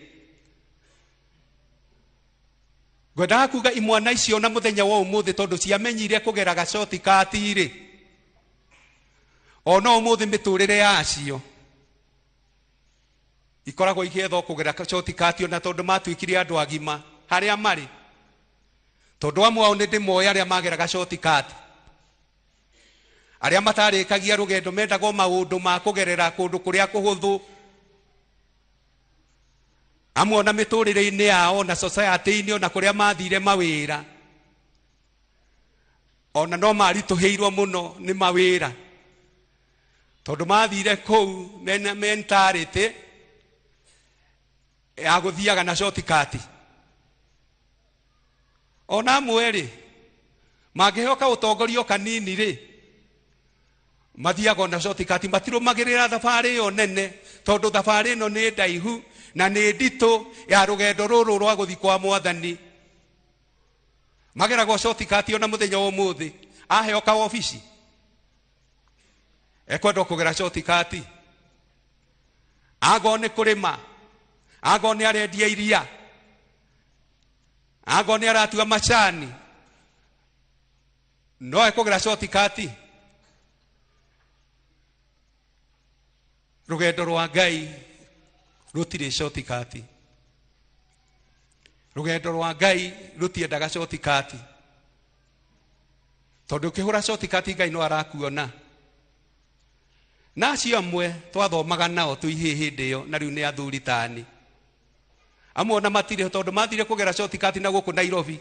ngwendaga kuga imwana icio na mũthenya wa ũmũthĩ tondũ ciamenyire kũgeraga shortcut rĩ, ona ũmũthĩ mĩtũrĩre yacio ikoragwo igĩethwo kũgera shortcut ona tondũ matuĩkire andũ agima harĩa marĩ. Tondũ amwe ao nĩ ndĩmoĩ arĩa mageraga shortcut, arĩa matarĩkagia rũgendo mendaga maũndũ ma kũgerera kũndũ kũrĩa kũhũthũ. Amwe ona mĩtũrĩre-inĩ yao na society-inĩ ona kũrĩa mathire mawĩra, ona no maritũhĩirwo mũno nĩ mawĩra tondũ mathire kũu mena mentality ya gũthiaga na shortcut. Ona amwe rĩ, mangĩhoka ũtongorio kanini rĩ, mathiaga na shortcut, matirũmagĩrĩra thabarĩ ĩyo nene tondũ thabarĩ ĩno nĩ ndaihu na nĩ nditũ ya rũgendo rũrũ rwa gũthiĩ kwa Mwathani. Mageraga shortcut ona mũthenya wa ũmũthĩ, aheo ka ofici ekwenda kũgera shortcut, ago nĩ kũrĩma, ago nĩ arendia iria, ago nĩ aratua macani, no ekũgera shortcut. Rũgendo rwa Ngai rũtirĩ shortcut. Rũgendo rwa Ngai rũtiendaga shortcut, tondũ ũkĩhũra shortcut Ngai no arakuona. Na acio amwe twathomaga nao tũihĩ hĩndĩ ĩyo na rĩu nĩ athuri tani. Amwe ona matirĩ tondũ mathire kũgera shortcut na gũkũ Nairobi,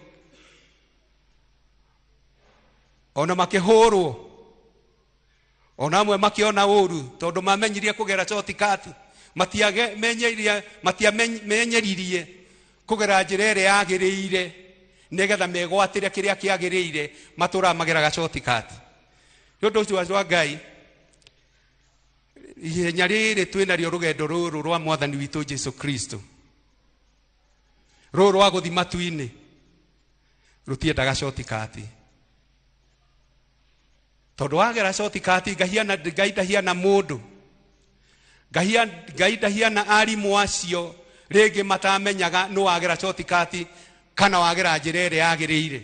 ona makĩhũrwo, ona amwe makĩona ũru tondũ mamenyirie kũgera shortcut, matiamenyeririe kũgera njĩra ĩrĩa yagĩrĩire nĩgetha megwatĩre kĩrĩa kĩagĩrĩire, matũra mageraga shortcut. Nĩ ũndũ ũcio wa Ngai, ihenya rĩrĩ twĩnarĩo rũgendo rũrũ rwa Mwathani witũ Jesũ Kristo, rũrũ rwa gũthiĩ matu-inĩ, rũtiendaga shortcut. Tondũ wagera shortcut, Ngai ndahiana mũndũ, Ngai ndahiana arimũ acio rĩngĩ matamenyaga nũ wagera shortcut kana wagera njĩra ĩrĩa yagĩrĩire.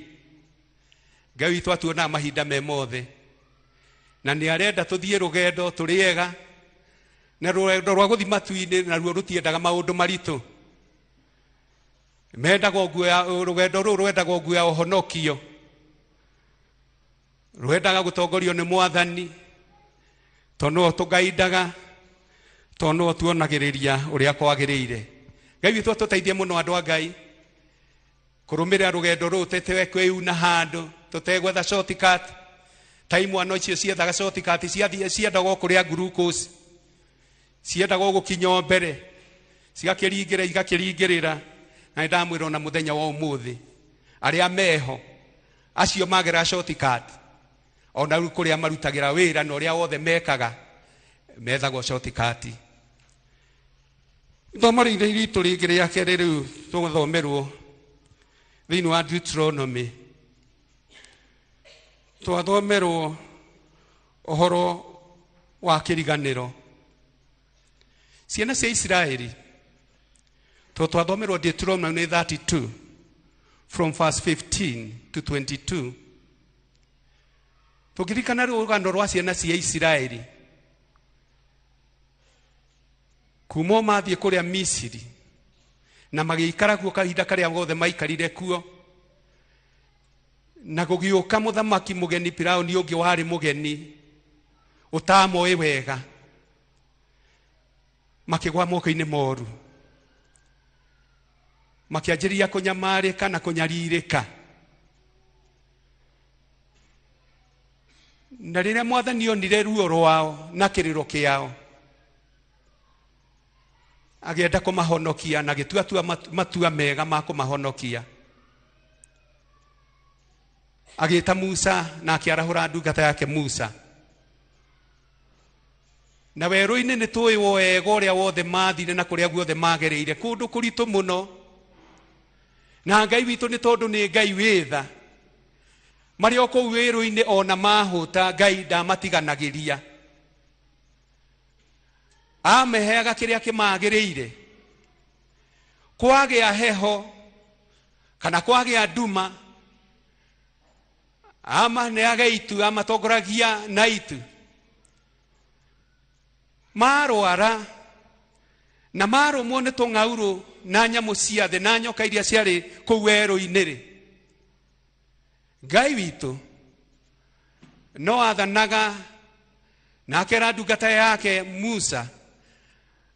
Ngai witũ atuonaga mahinda me mothe, na nĩ arenda tũthiĩ rũgendo tũrĩega, na rũgendo rwa gũthiĩ matu-inĩ naruo rũtiendaga maũndũ maritũ. Rũgendo rũrũ rwendaga nguo ya ũhonokio, rwendaga gũtongorio nĩ Mwathani, tondũ nĩwe tũgaidaga, tondũ nĩwe tuonagĩrĩria ũrĩa kwagĩrĩire. Ngai witũ atũteithie mũno andũ a Ngai, kurumira rugendo ru tetewe kwiuna handu tutegwetha shortcut time ano icio ciethaga shortcut ciendaga kuria glucose ciendaga gukinya mbere igakiringirira na ndamwira na muthenya wa umuthi aria meho acio magera shortcut ona ru kuria marutagira wira na uria wothe mekaga methago shortcut ndomari ritu ringire yake riu tugothomerwo thini wa Deuteronomy twathomerwo ohoro wa kiriganiro ciana cia Israeli twathomerwo Deuteronomy 32 from verse 15 to 22 tugirikana rugano rwa ciana cia Israeli kumo mathie kuria Misiri na magiikara kuo kahinda karia gothe maikarire kuo na gugiuka muthamaki mugeni Firauni ungi wari mugeni utamoe wega makigwa moko-ini moru makianjiria kunyamarika na kunyaririka na riria Mwathani onire ruo rwao na kiriro kiao agenda kumahonokia na gitua matua mega ma kumahonokia agita Musa na akiarahura ndungata yake Musa na weru-ini ni tuiwo wega uria wothe mathire na kuria guothe magereire kundu kuritu muno na Ngai witu ni tondu ni Ngai witha mari oko weru-ini ona mahuta Ngai ndamatiganagiria ameheaga kiria kimagereire kwage heho kana kwage nduma ama ne agaitu amatongoragia na itu marwara na marumwo ni tung'auru na nyamu ciathe na nyoka iria ciari kuu weru-ini ri Ngai witu no athanaga na akera ndungata yake Musa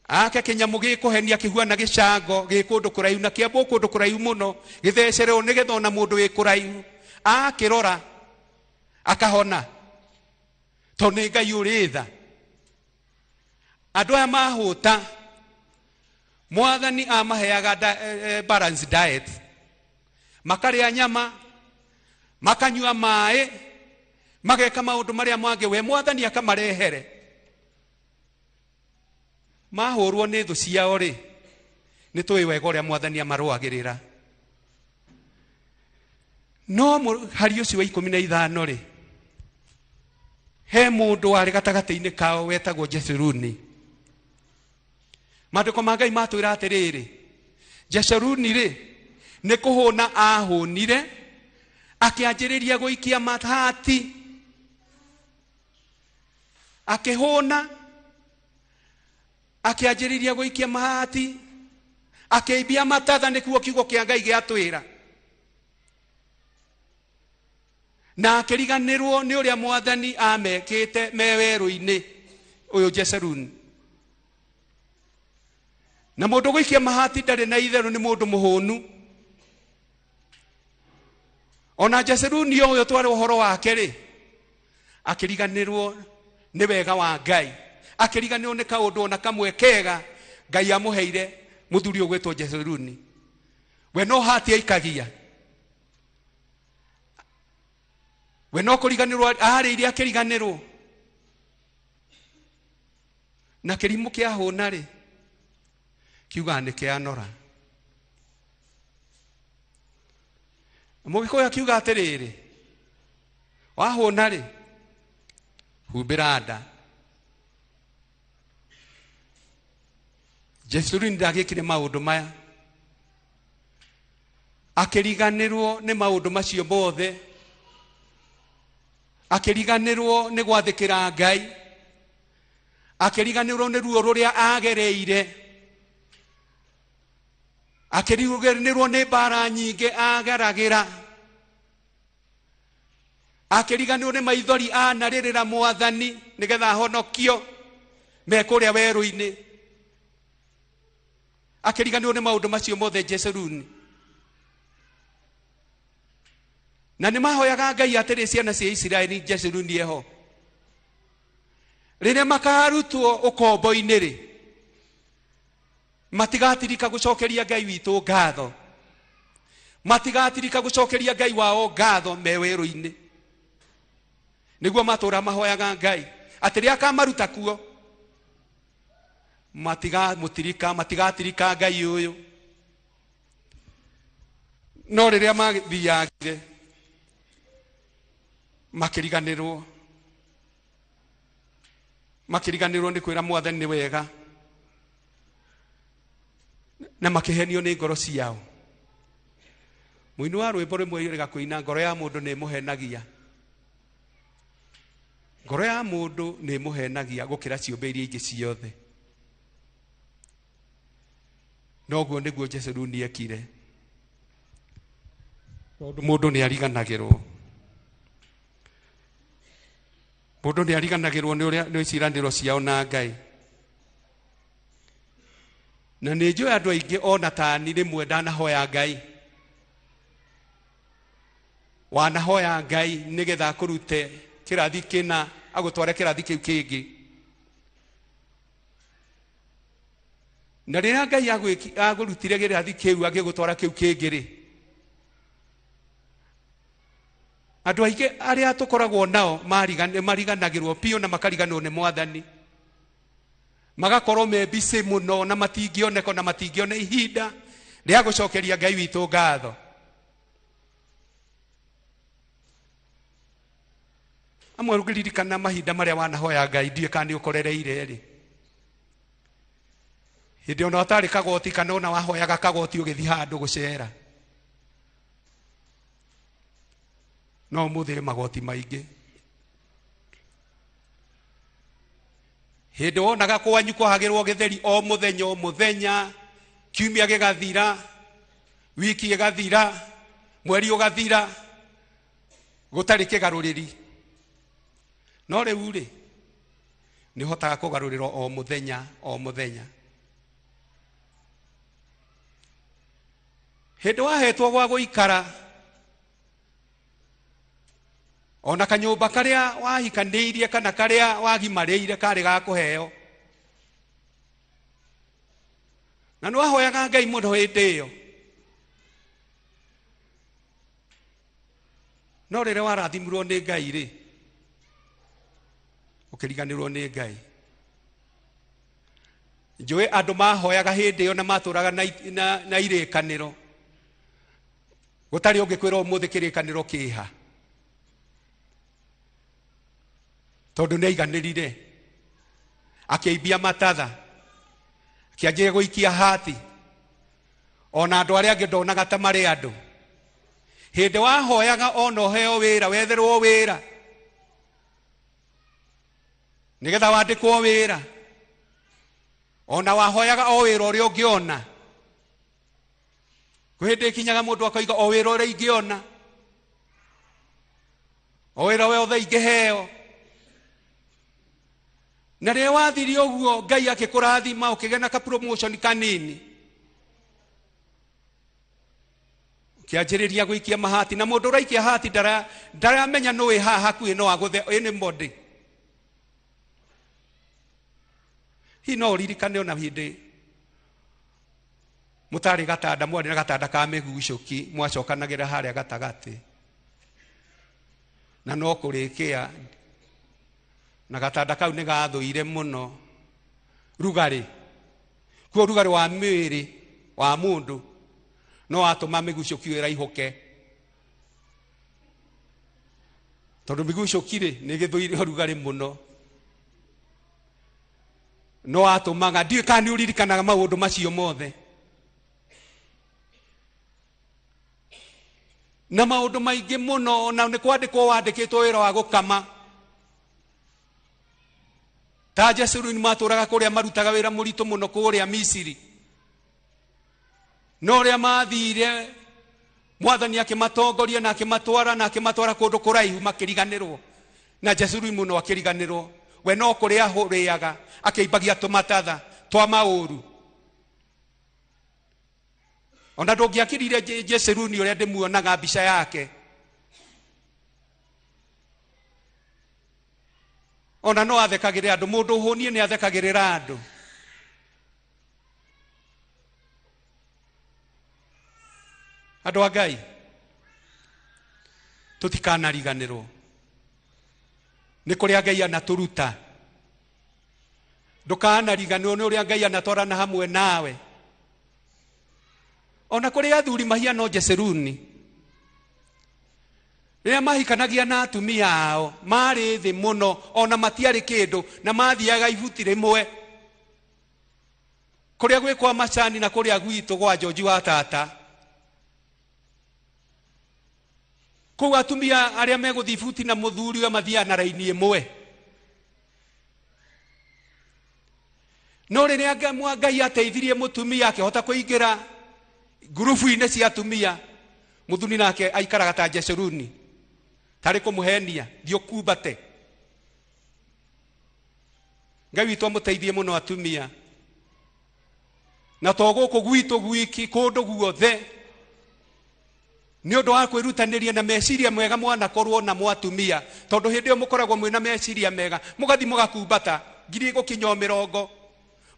ake kinyamu gikuhenia kihuana gicango gikundu kuraihu na kiambo kundu kuraihu muno githecerewo ni gethona mundu wi kuraihu akirora akahona to ni Ngai uri tha andu aya mahuta Mwathani amaheaga balanced diet makaria nyama makanyua mai mageka maundu maria mwange we Mwathani akamarehere mahurwo ni thu ciao ri ni tui wega uria Mwathani amarwagirira no hari ucio wa 15 ri he mundu wari gatagati-ini kao wetagwo Jeshuruni Maandiko ma Ngai matwira atiriri Jeshuruni ri ni kuhuna ahunire akianjiriria guikia mahati akihuna akianjiriria guikia mahati akiibia matatha nikuo kiugo kia Ngai giatwira na akiriganirwo ni uria Mwathani amekite meweru-ini uyu Jeshuruni na mundu guikia mahati ndari na itheru ni mundu muhunu ona Jeshuruni uyu twari uhoro wake ri akiriganirwo ni wega wa Ngai akiriganirwo ni kaundu ona kamwe kega Ngai amuheire muthuri ugwetwo Jeshuruni we no hati aikagia we no kuriganirwo ahariire akiriganirwo na kirimu kia huna ri kiuga ni kianora mugikoya kiuga atiriri wahuna ri humbira nda Jeshuruni ndagikire maundu maya akiriganirwo ni maundu macio mothe akiriganirwo ni gwathikira Ngai akiriganirwo ni ruo ruria agereire akiriganirwo ni bara nyingi ageragira akiriganirwo ni maithori anaririra Mwathani nigetha honokio me kuria weru-ini akiriganirwo ni maundu macio mothe Jeshuruni na nĩ mahoyaga Ngai atĩrĩ ciana cia Isiraeli Jeshuruni eho rĩrĩa makarutwo ũkombo-inĩ rĩ matigatirika gũcokeria Ngai witũ ngatho, matigatirika gũcokeria Ngai wao ngatho me werũ-inĩ. Nĩguo matũra mahoyaga Ngai atĩrĩ akamaruta kuo matigatirika Ngai ũyũ. No rĩrĩa mathiagire makĩriganĩrwo nĩ kwĩra Mwathani nĩ wega na makĩhenio nĩ ngoro ciao. Mũini wa rwĩmbo rĩmwe rĩga kũina ngoro ya mũndũ nĩ mũhenagia, ngoro ya mũndũ nĩ mũhenagia gũkĩra ciũmbe iria ingĩ ciothe. Noguo nĩguo Jeshuruni ekire, tondũ mũndũ nĩ ariganagĩrwo, mũndũ nĩ ariganagĩrwo nĩ ciĩranĩro ciao na Ngai. Na nĩ njũĩ andũ aingĩ ona tani rĩmwe ndanahoya Ngai, wanahoya Ngai nĩgetha akũrute kĩrathi kĩna agũtware kĩrathi kĩu kĩngĩ. Na rĩrĩa Ngai agũrutire kĩrathi kĩu agĩgũtwara kĩu kĩngĩ rĩ, andũ aingĩ arĩa tũkoragwo nao mariganagĩrwo piũ na makariganwo nĩ Mwathani, magakorwo me busy mũno na matingĩoneka na matingĩona ihinda rĩa gũcokeria Ngai witũ ngatho. Amwe rũgĩririkana mahinda marĩa wanahoya Ngai ndiĩ kana nĩ ũkorereire rĩ, hĩndĩ ona ũtarĩ kagoti kana ona wahoyaga kagoti ũgĩthiĩ handũ gũcera. No mũthĩ magoti maingĩ, hĩndĩ wonaga kwanyu kwahagĩrwo gĩtheri o mũthenya, kiumia gĩgathira, wiki ĩgathira, mweri ũgathira, gũtarĩ kĩgarũrĩri. No rĩu rĩ nĩ hotaga kũgarũrĩrwo o mũthenya. Hĩndĩ wahetwo gwa gũikara, ona kanyũmba karĩa wahikanĩirie kana karĩa wagimarĩire karĩ ga kũheo, na nĩ wahoyaga Ngai mũno hĩndĩ ĩyo. No rĩrĩa warathimirwo nĩ Ngai rĩ, ũkĩriganĩrwo nĩ Ngai. Njũĩ andũ mahoyaga hĩndĩ ĩyo na matũraga na irĩkanĩro, gũtarĩ ũngĩkwĩra ũmũthĩ kĩrĩkanĩro kĩha, tondũ nĩ aiganĩrire, akĩimbia matatha, akĩanjia gũikia hati, ona andũ arĩa angĩ ndonaga ta marĩ andũ. Hĩndĩ wahoyaga ona ũheo wĩra, wetherwo wĩra, nĩgetha wandĩkwo wĩra, ona wahoyaga o wĩra ũrĩa ũngĩona. Hĩndĩ ĩkinyaga mũndũ akoiga o wĩra ũrĩa ingĩona, o wĩra wothe ingĩheo. Na rĩrĩa wathirio ũguo Ngai akĩkũrathima ũkĩgĩa na ka promotion kanini, ũkĩanjĩrĩria gũikia mahati, na mũndũ ũraikia hati ndaramenya nũĩ haha hakuhĩ no agũthe anybody. Hihi no ũririkane ona hĩndĩ mũtarĩ gatanda, mwarĩ na gatanda ka mĩgucũki, mwacokanagĩra harĩa gatagatĩ, na no kũrĩkĩa, na gatanda kau nĩ gathũire mũno rugarĩ. Kuo rugarĩ wa mwĩrĩ wa mũndũ no atũma mĩgucũki ĩyo ĩraihũke, tondũ mĩgucũki rĩ nĩ gĩthũire rugarĩ mũno. No atũmaga, ndiũ kana nĩ ũririkanaga maũndũ macio mothe. Na maũndũ maingĩ mũno, na nĩ kwandĩkwo wandĩkĩtwo wĩra wa gũkama. Ta Jeshuruni matũraga kũrĩa marutaga wĩra mũritũ mũno kũrĩa Misiri. No rĩa mathire Mwathani akĩmatongoria na akĩmatwara kũndũ kũraihu makĩriganĩrwo. Na Jeshuruni mũno akĩriganĩrwo. We no kũrĩa ahũrĩaga akĩimbagia tũmatatha twa maũru. Ona ndũngĩakĩrire Jeshuruni ũrĩa ndĩmuonaga mbica yake. ona no athekagirira andu mundu hunie ni athekagirira andu andu a Ngai tutikanariganirwo ni kuria Ngai anaturuta ndukanariganirwo ni uria Ngai anatwarana hamwe nawe ona kuria athuri mahiano Jeseruni rĩrĩa mahikanagia na atumia ao marĩ thĩ mũno ona matiarĩ kĩndũ na mathiaga ibuti rĩmwe kũrĩa gwĩkwa macani na kũrĩa gwitũ gwa George wa tata kũu atumia arĩa megũthiĩ ibuti na mũthuri we mathiaga na raini ĩmwe no rĩrĩa Ngai ateithirie mũtumia akĩhota kũingĩra ngurubu-inĩ cia atumia mũthuri nake aikaraga ta Jeseruni tari kumuhenia dio kubate Ngai witũ amũteithie mũno atumia na to gũkũ gwitũ gwiki kũndũ guothe nĩ ũndũ wa kwĩrutanĩria na meciria mega mwanakorwo na mwatumia tondũ hĩndĩ ĩyo mũkoragwo mwĩna meciria mega mũgathi mũgakumbata ngiri gũkinya 50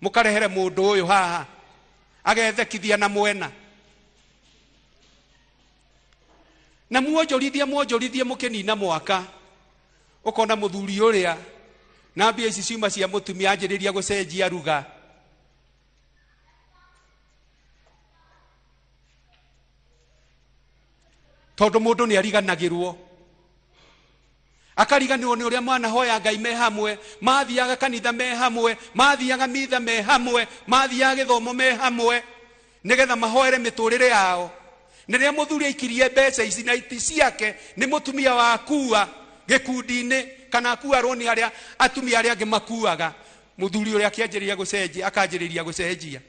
mũkarehere mũndũ ũyũ haha agethekithia na mwena na muonjorithia mũkĩnina mwaka ukona mũthuri ũrĩa na mbia ici ciuma cia mũtumia anjĩrĩria gũcenjia ruga tondũ mũndũ nĩ ariganagĩrwo akariganĩrwo nĩ ũrĩa mwana hoya Ngai me hamwe mathiaga kanitha me hamwe mathiaga mitha me hamwe mathiaga gĩthomo me hamwe nĩgetha mahoere mĩtũrĩre yao nĩrĩa mũthuri aikirie mbeca ici na iti ciake nĩ mũtumia wa kuua gĩkundi-inĩ kana akuarwo nĩ arĩa atumia arĩa angĩ makuaga mũthuri ũrĩa akĩanjĩrĩria gũcenjia akanjĩrĩria gũcenjia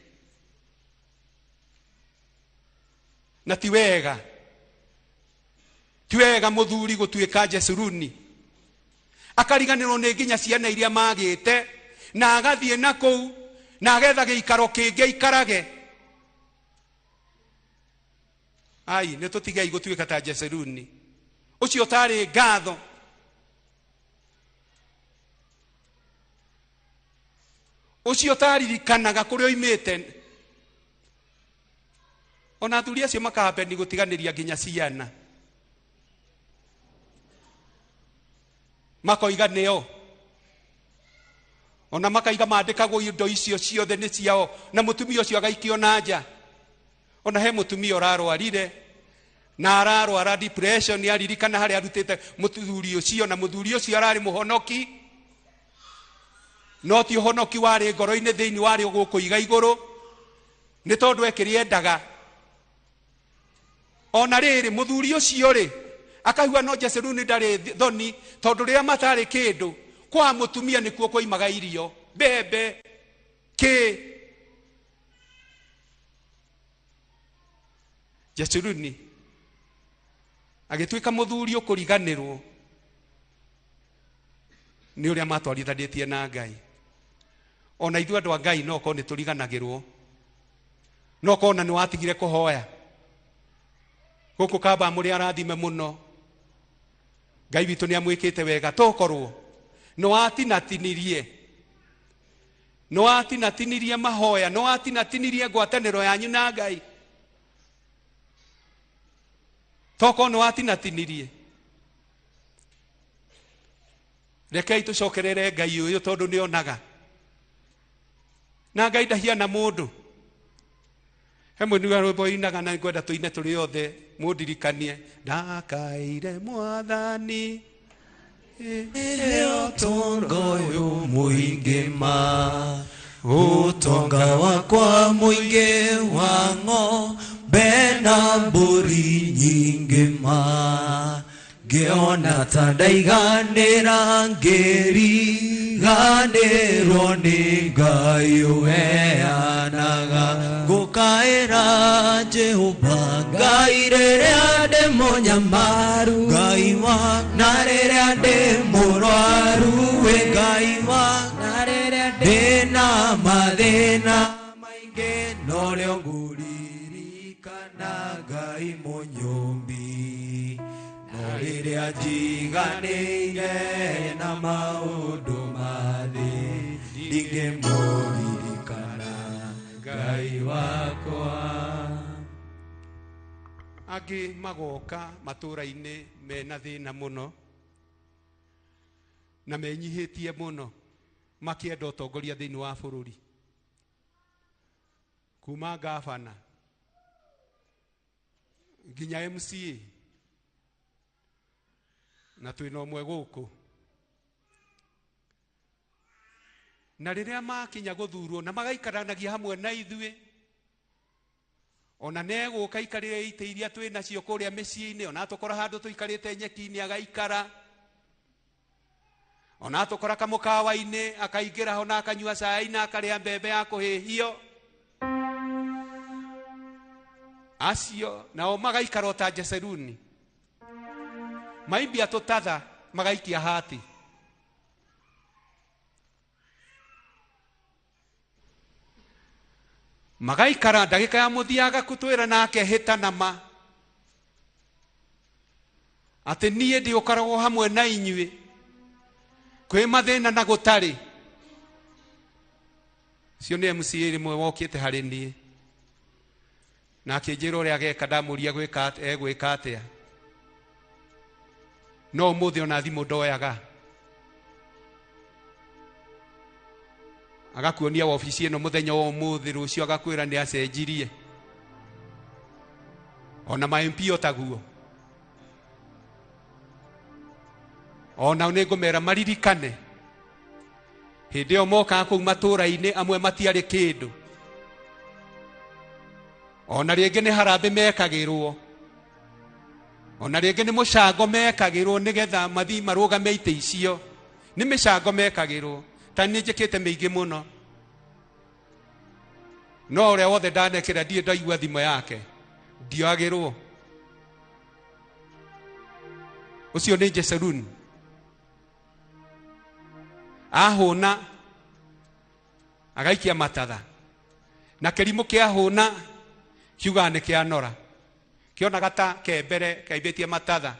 na ti wega mũthuri gũtuĩka Jeseruni akariganĩrwo nĩ nginya ciana iria magĩte na agathiĩ na kũu na agetha gĩikaro kĩngĩ aikarage ai nĩ tũtigei gũtuĩka ta Jeseruni ũcio tarĩ ngatho ũcio taririkanaga kũrĩa oimĩte ona athuri acio makahapeni gũtiganĩria nginya ciana makoiga nĩo ona makaiga mandĩkagwo indo icio ciothe nĩ ciao na mũtumia ũcio agaikio na nja ona he mũtumia ũrarwarire na ararwara depression aririkana harĩa arutĩte mũthuri ũcio na mũthuri ũcio ararĩ mũhonoki no ti ũhonoki warĩ ngoro-inĩ thĩinĩ warĩ gũkũiga igũrũ nĩ tondũ ekĩrĩendaga ona rĩrĩ mũthuri ũcio rĩ akahua no Jeseruni ndarĩ thoni tondũ rĩrĩa matarĩ kĩndũ kwa mũtumia nĩkuo koimaga irio mbembe Jeseruni agĩtuĩka mũthuri ũkũriganĩrwo nĩ ũrĩa matwarithanĩtie na Ngai ona ithuĩ andũ a Ngai no korwo nĩ tũriganagĩrwo no korwo na nĩ watigire kũhoya gũkũ kamba mũrĩ arathime mũno Ngai witũ nĩ amwĩkĩte wega tokorwo nĩ watinatinirie mahoya nĩ watinatinirie ngwatanĩro yanyu na Ngai toko nĩ watinatinirie rekei tũcokerere Ngai ũyũ tondũ nĩ onaga na Ngai ndahiana mũndũ hemwe nĩ rwĩmbo inaga na ngwenda tũine tũrĩ othe mũndirikanie ndakaire mwathani ũtonga ũyũ mũingĩ ma ũtonga wakwa mũingĩ wa ng'ombe na mbũri nyingĩ ma ngĩona ta ndaiganĩra ngĩriganĩrwo nĩ Ngai ũheanaga ngũkaĩra Jehova Ngai rĩrĩa ndĩ mũnyamaru Ngai wa na rĩrĩa ndĩ mũrwaru we Ngai wa na rĩrĩa ndĩna mathĩna maingĩ no rĩo ngũririkana Ngai mũnyũmbi rĩrĩa njiganĩire na maũndũ ndingemuririkana Ngai wakwa. Angi magoka matura-ini mena thina muno na menyihitie muno makienda utongoria thiini wa bururi, kuma gavana nginya MCA na twina umwe guku, na riria makinya guthurwo na magaikaranagia hamwe na ithuĩ, ona neguka ikarire ite iria twina cio kuria micii-ini, ona tukora handu tuikarite nyeki-ini agaikara, ona tukora kamukawa-ini akaingira ho na akanyua cai na akaria mbembe ya kuhihio, acio nao magaikara ota Jeseruni, maimbia tutatha magaikia hati. Magaikara ndagika ya muthiaga kutwira nake hita nama ati nie ndi ukaragwo hamwe na inyui kwi mathina na gutari. Cio ni MCA rimwe wokite hari nie na akinjira uria ageka, ndamuria gwika atia, no umuthi ona thimu ndoyaga, agakuonia wabici ino muthenya wa umuthi, rucio agakwira ni acenjirie, ona ma MP otaguo, ona ni ngumera maririkane hindi iyo moka kuu matura-ini amwe matiari kindu, ona ringi ni harambe mekagirwo, ona ringi ni mucango mekagirwo nigetha mathi marugame ite icio, ni micango mekagirwo. Tani njikite miingi muno, no uria wothe ndanekira ndie ndaigua thimo yake ndioagirwo. Ucio ni Jeseruni ahuna agaikia matatha, na kirimu kia huna kiuga ni kia nora, kiona gata kembere kaimbitie matatha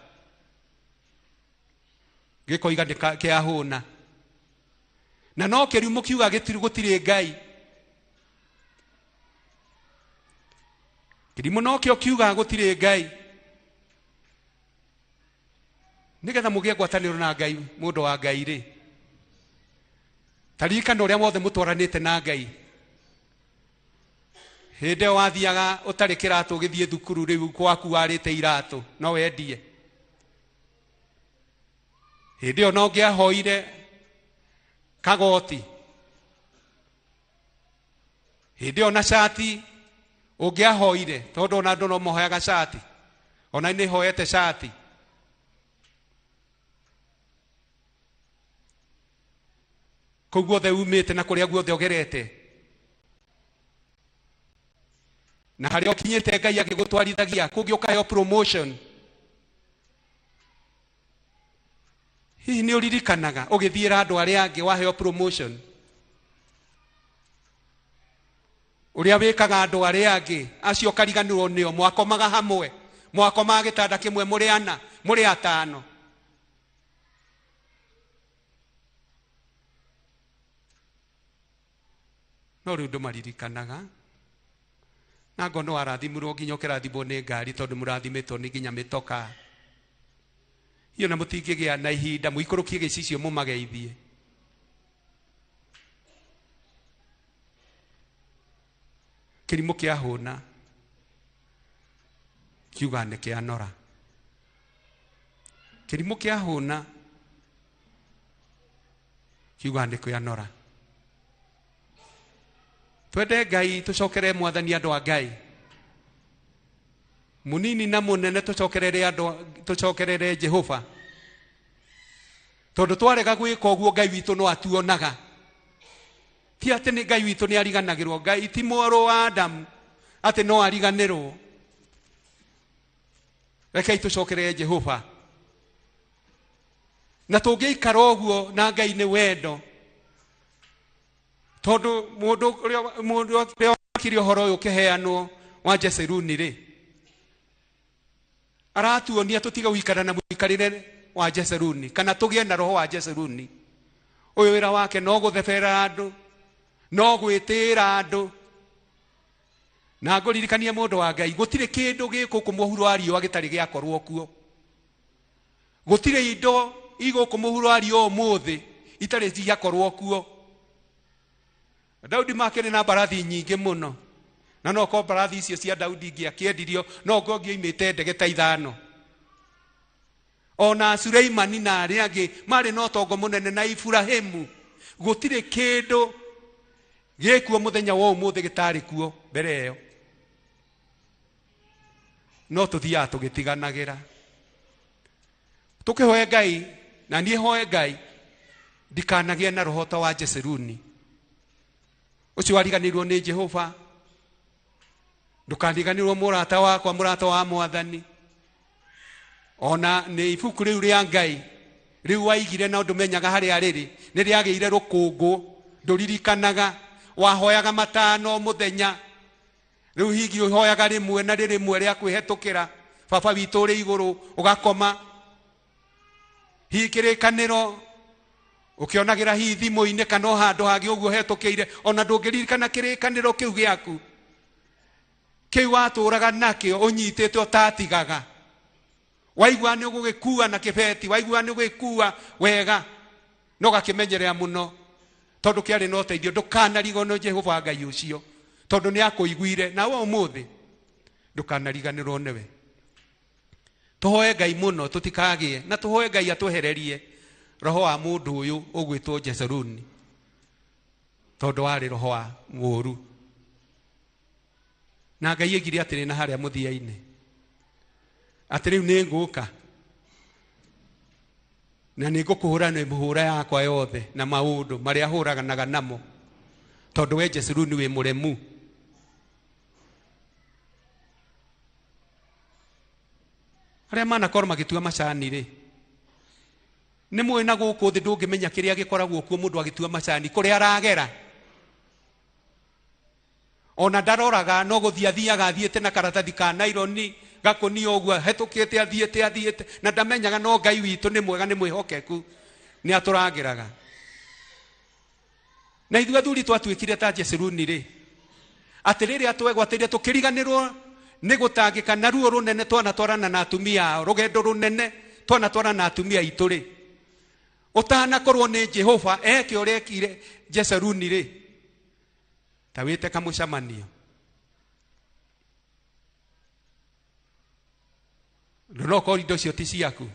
gikoiga ni kia huna, na no kirimu kiuga gutiri Ngai. Kirimu no kio kiuga gutiri Ngai, nigetha mugie ngwataniro na Ngai, mundu wa Ngai ri, taririkana uria mothe mutwaranite na Ngai. Hindi iyo wathiaga utari kiratu ugithie thukuru, riu kwaku warite iratu no wendie. Hindi iyo no ngiahoire kagoti, hindi iyo na shati ungiahoire, tondu ona andu no mohoyaga shati, ona ni hoyete shati. Kau guothe umite na kuria guothe ogerete, na haria okinyite Ngai agigutwarithagia kungiukayo promotion. Hihi ni uririkanaga ugithiira andu aria angi waheo promotion, uria wikaga andu aria angi acio kariganirwo nio, mwakomaga hamwe, mwakomaga gitanda kimwe, muri ana muri atano, no riu ndumaririkanaga na ngono arathimirwo nginya ukirathimwo ni ngari, tondu murathimitwo ni nginya mitoka iyo, na mutingigia na ihinda muikurukie gicicio mumageithie. Kirimu kia huna kiuga ni kia nora, kirimu kia huna kiuga ni kia nora. Twende Ngai, tucokere mwathani andu a Ngai, munini na munene tucokerere Jehova, tondu twarega gwika uguo Ngai witu no atuonaga. Ti ati ni Ngai witu ni ariganagirwo, Ngai ti mwaru wa Adamu ati no ariganirwo. Rekei tucokerere Jehova, na tungiikara uguo na Ngai ni wendo, tondu mundu uria wakiri uhoro uyu ukiheanwo wa Jeseruni ri, aratuonia tutiga wikara na mwikarire wa Jeseruni, kana tugie na roho wa Jeseruni. Uyu wira wake no guthebera andu, no gwitira andu na nguririkania mundu wa Ngai gutire kindu gikuku muhuro wa riũa gitari giakorwo kuo gutire indo iguku muhuro wa riũa umuthi itari ciakorwo kuo. Daudi makene na barathi nyingi muno na no ko barathi icio cia Daudi ngiakiendirio no ngongio imite ndege ta 5 ona Suleimani na aria angi mari no tongo munene na Ibrahimu gutire kindu gikuo muthenya wa umuthi gitari kuo mbere iyo no tuthia tugitiganagira tukihoya Ngai na nie hoye Ngai ndikanagie na roho ta wa Jeseruni ucio wariganirwo ni Jehova ndukariganirwo murata wakwa murata wa Mwathani ona ni ibuku riu ria Ngai riu waigire na ndumenyaga hari ariri ni riageire rukungu nduririkanaga wahoyaga matano muthenya riu higi uhoyaga rimwe na rimwe ria kwihetukira baba witu ri iguru ugakoma hikirikaniro ukionagira hi thimu-ini kana handu hangi uguo hetukire ona ndungiririkana kirikaniro kiu giaku kiu waturaga nakio unyitite utatigaga waigua ni ugugikua na kibeti waigua ni ugikua wega no gakimenyerera muno tondu kiari no teithio ndukanarigo no Jehova Ngai ucio tondu ni akuiguire na we umuthi ndukanariganirwo niwe. Tuhoye Ngai muno tutikagie na tuhoye Ngai atuhererie roho wa mundu uyu ugwitwo Jeseruni tondu wari roho wa muru na Ngai egire atiri na haria muthia-ini atiri ni nguka na ni ngukuhura ni muhura yakwa yothe na maundu maria huraganaga namo tondu we Jeseruni wi muremu. Aria mana korwo magitua macani ri ni mwe na guku thi ndungimenya kiria gikoragwo kuo mundu agitua macani kuria aragera ona ndaroraga no guthiathiaga athiete na karatathi ka naironi gakoni ogwo hetukite athiete na ndamenyaga no Ngai witu ni mwega ni mwihokeku ni aturangiraga na ithuĩ athuri twatuĩkire ta Jeseruni ri atiriri atwegwatire tukiriganirwo ni gutangika na ruo runene twanatwarana na atumia rugendo runene twanatwarana na atumia itu ri utana korwo ni Jehova eke urekire Jeseruni ri tawite kamucamanio no korido cio ti ciaku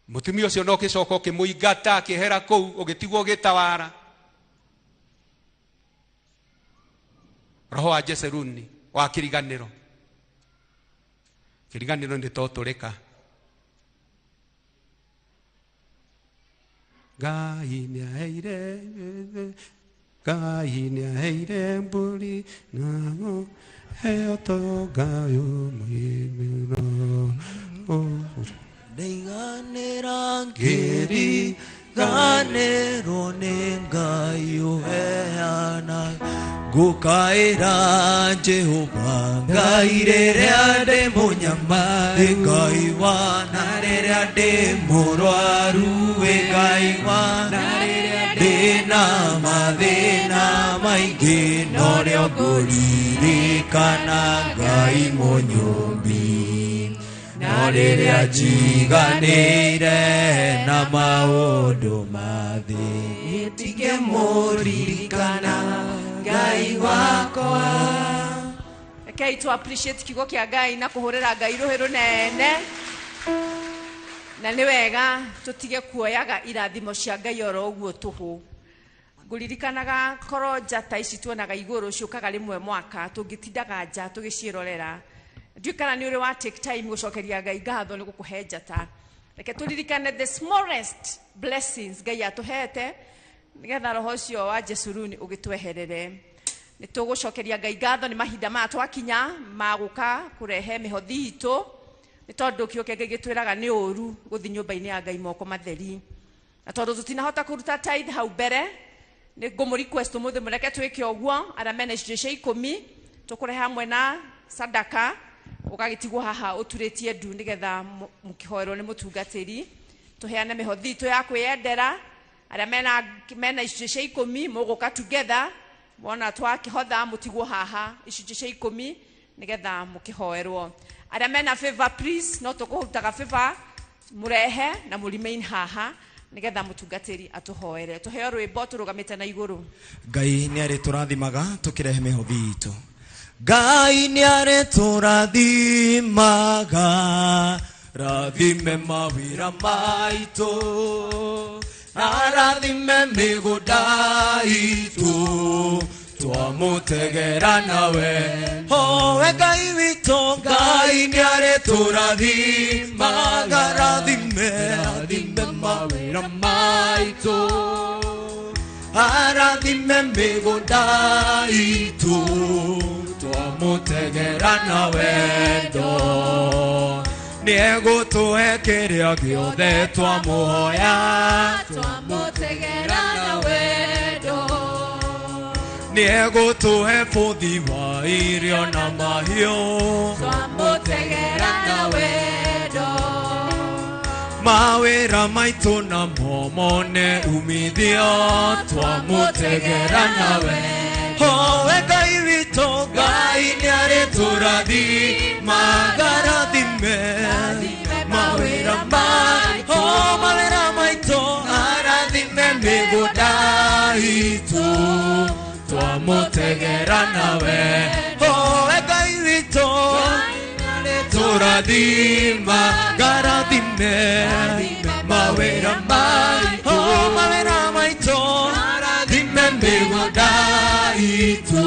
mutumia ucio no gicoka ukimuingata akihera kuu ugitigwo gitawara roho wa Jeseruni wa kiriganiro ndi toturika Ngai ni aheire mburi na heo to gayo mwimino Neiganira ngiri ganero ni Ngai uheana gukaira Jehova Ngai riria ndi munyamari Ngai wana riria ndi murwaru Ngai wana riria ndina mathina maingi no rio nguririkana Ngai munyumbi no riria njiganire na maundu mathi itige muririkana Ngai wakwa. Rekei tu appreciate kiugo kia Ngai na kuhurira Ngai ruhi runene na ni wega tutige kuoyaga irathimo cia Ngai oro uguo tuhu nguririkanaga koro njata ici tuonaga iguru ciukaga rimwe mwaka tungitindaga nja tugicirorera ndikana ni uri wa take time gucokeria Ngai ngatho ni gukuhe njata reke turirikane the smallest blessings Ngai atuhete nigetha roho ucio wa Jeseruni ugitweherere ni tugucokeria Ngai ngatho ni mahinda ma twakinya maguka kurehe mihothi itu ni tondu kiuke gigitwiraga ni uru guthi nyumba-ini ya Ngai moko matheri na tondu tutinahota kuruta tithe hau mbere ni ngumu request umuthi mureke twike oguo ara ministry 10 tukureha hamwe na sadaka ugagitigwo haha uturitie ndu nigetha mukihoerwo ni mutungatiri tuheane mihothi itu ya kwiyendera aria mena icunjĩ cia 10 mũgũka together wona twakĩhotha mũtigwo haha icunjĩ cia 10 nigetha mũkĩhoerwo. Aria mena favor please no tũkũhutaga favor mũrehe na mũremain haha nigetha mũtungatĩri atũhoere. Tũheo rwĩmbo tũrũgamĩte na igũrũ. Ngai nĩ arĩ tũrathimaga tũkĩrehe mĩhothi itũ. Ngai nĩ arĩ tũrathimaga rathime mawĩra maitũ arathime mĩgũnda itũ twamũtegera nawe we Ngai witũ. Ngai nĩ arĩ tũrathimaga rathime mawĩra maitũ arathime mĩgũnda itũ twamũtegera na wendo nĩegũtũhe kĩrĩa gĩothe twamũhoya twamũtegera na wendo nĩegũtũhe bũthi wa irio na mahiũ twamũtegera na wendo mawĩra maitũ namo mone umithio twamũtegera na wendo we Ngai witũ. Ngai nĩ arĩ tũrathimaga rathime mawĩra maitũ arathime mĩgũnda itũ twamũtegera na wendo we Ngai witũ. Tũrathimaga rathime mawĩra maitũ arathime mĩgũnda itũ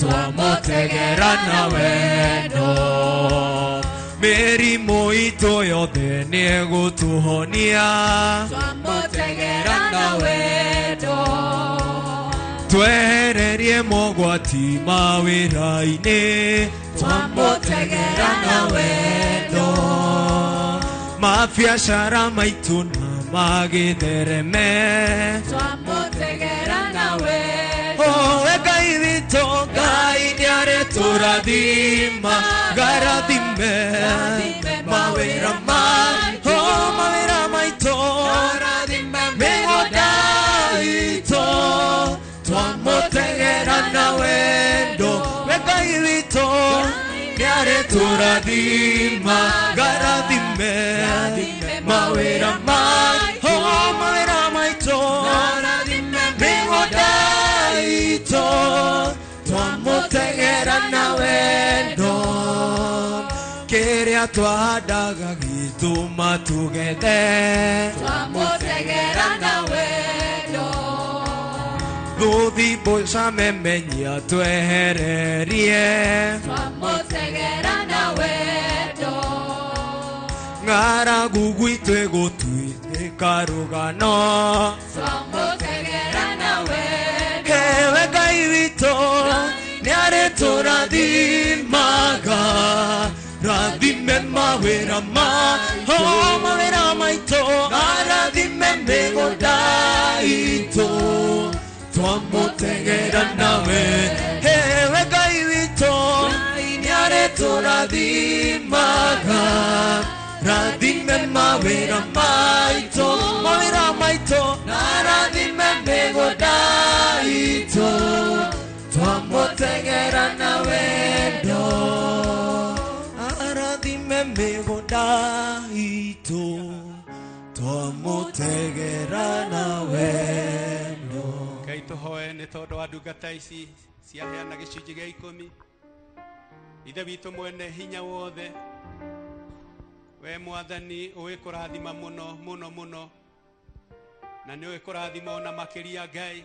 twamũtegera na wendo mĩrimũ itũ yothe nĩegũtũhonia twamũtegera na wendo twehererie mogwati mawĩra-inĩ twamũtegera na wendo mabiacara maitũ na magĩthereme twamũtegera na wendo we Ngai witũ. Ngai nĩ arĩ tũrathimaga rathime mawĩra maitũ arathime mĩgũnda itũ twamũtegera na wendo we Ngai witũ. Nĩ arĩ tũrathimaga rathime mawĩra maitũ arathime mĩgũnda itũ twamũtegera na wendo kĩrĩa twahandaga gĩtũma tũgethe twamũtegera na wendo thũthi mboca memenya twehererie twamũtegera na wendo ng'aragu gwitũ ĩgũtuĩka rũgano twamũtegera na wendo we Ngai witũ. Nĩ arĩ tũrathimaga rathime mawĩra maitũ arathime mĩgũnda itũ twamũtegera na we Ngai witũ. Nĩ arĩ tũrathimaga rathime mawĩra maitũ arathime mĩgũnda itũ twamũtegera na wendo arathime mĩgũnda itũ twamũtegera na wendo. Ngai tũhoe nĩ tondũ wa ndungata ici ciaheana gĩcunjĩ gĩa 10. Ithe witũ mwene hinya wothe we Mwathani ũĩ kũrathima mũno na nĩ ũĩ kũrathima ona makĩria Ngai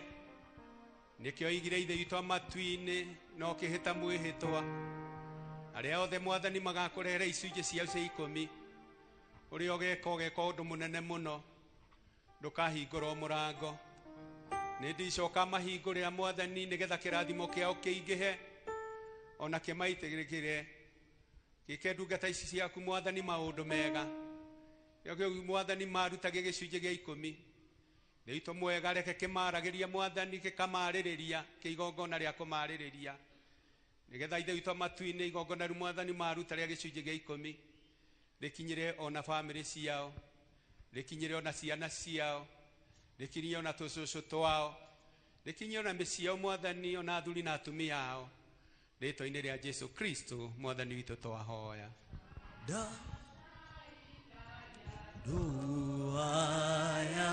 nĩkĩo igire ithe witũ matu-inĩ no kĩhĩta mwĩhĩtwa arĩa othe Mwathani magakũrehera icunjĩ ciao cia 10 ũrĩa ũgeka ũndũ mũnene mũno ndũkahingũrwo mũrango nĩ ndicoka mahingũrĩra Mwathani nĩgetha kĩrathimo kĩao kĩingĩhe ona kĩmaitĩrĩkĩre gĩke ndungata ici ciaku Mwathani maũndũ mega yogĩ Mwathani marutaga gĩcunjĩ gĩa 10 nĩitũ mwega reke kĩmaragĩria Mwathani gĩkamarĩrĩria kĩigongona rĩa kũmarĩrĩria nĩgetha ithe witũ matu-inĩ igongona rĩu Mwathani maruta rĩa gĩcunjĩ gĩa 10 rĩkinyĩre ona bamĩrĩ ciao rĩkinyĩre ona ciana ciao Rikinyia ona tucucu twao, rikinyia ona mĩciĩ yao Mwathani, ona athuri na atumia ao, rĩĩtwa-inĩ rĩa Jesu Kristo Mwathani witũ twahoya. Duaya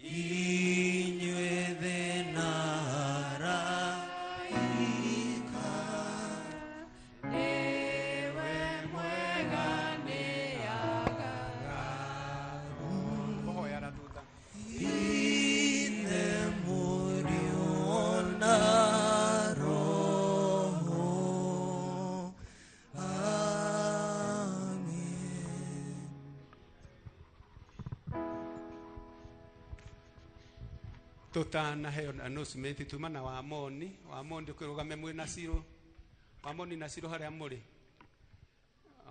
inyue thenara ika newe mwega neagaga Twahoya na thutha. ine muriona roho. Tutana heo announcement tumana wa Amoni kwirugame mwe na Ciro. Amoni na Ciro haria muri.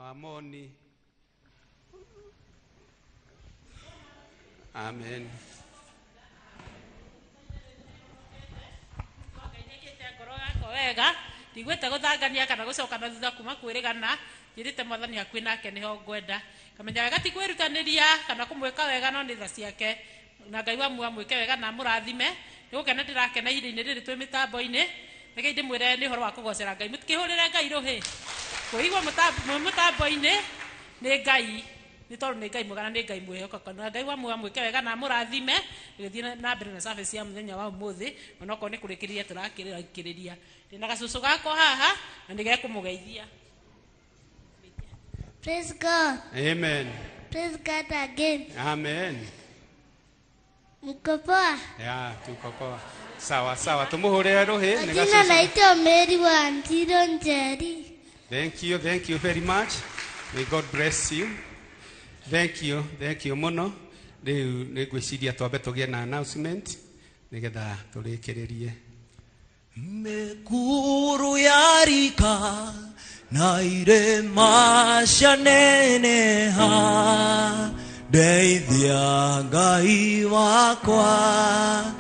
Amoni. Amen. Wega ndigwete guthangania kana gucokana thutha kuma kwirigana njirite Mwathani akwi nake niho ngwenda kamenya wega ti kwirutaniria kana kumwika wega no ni tha ciake na Ngai wa mwike wega na murathime nigukena ndirakena ihinda-ini riri twi mitambo-ini nike ndimwire ni horo wa kugocera Ngai mutikihurire Ngai ruhi kuigwa mutambo-ini ni Ngai ni tondu ni Ngai mwega na ni Ngai mwihoka na Ngai wa mwike wega na murathime ngithie na mbere na service ya muthenya wa umuthi onako ni kurikiria turakiriria ndina gacucu gako haha na ndige kumugeithia. Praise God. Amen. Praise God again. Amen. Mko poa? Ya, tuko poa. Sawa sawa, tumuhurire ruhi ni Jina gacucu. naitwa Mary wa Njiro Njeri. Thank you very much. May God bless you. Thank you muno. Riu nigwiciria twambe tugie na announcement nigetha turikiririe. Mekuru yarika na irema cianeneha ndeithia Ngai wakwa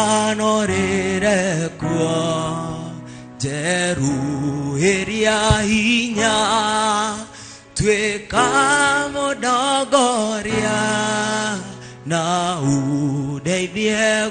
ndikanorĩre kuo njeruhĩria hinya tuĩka mũndongoria na undeithie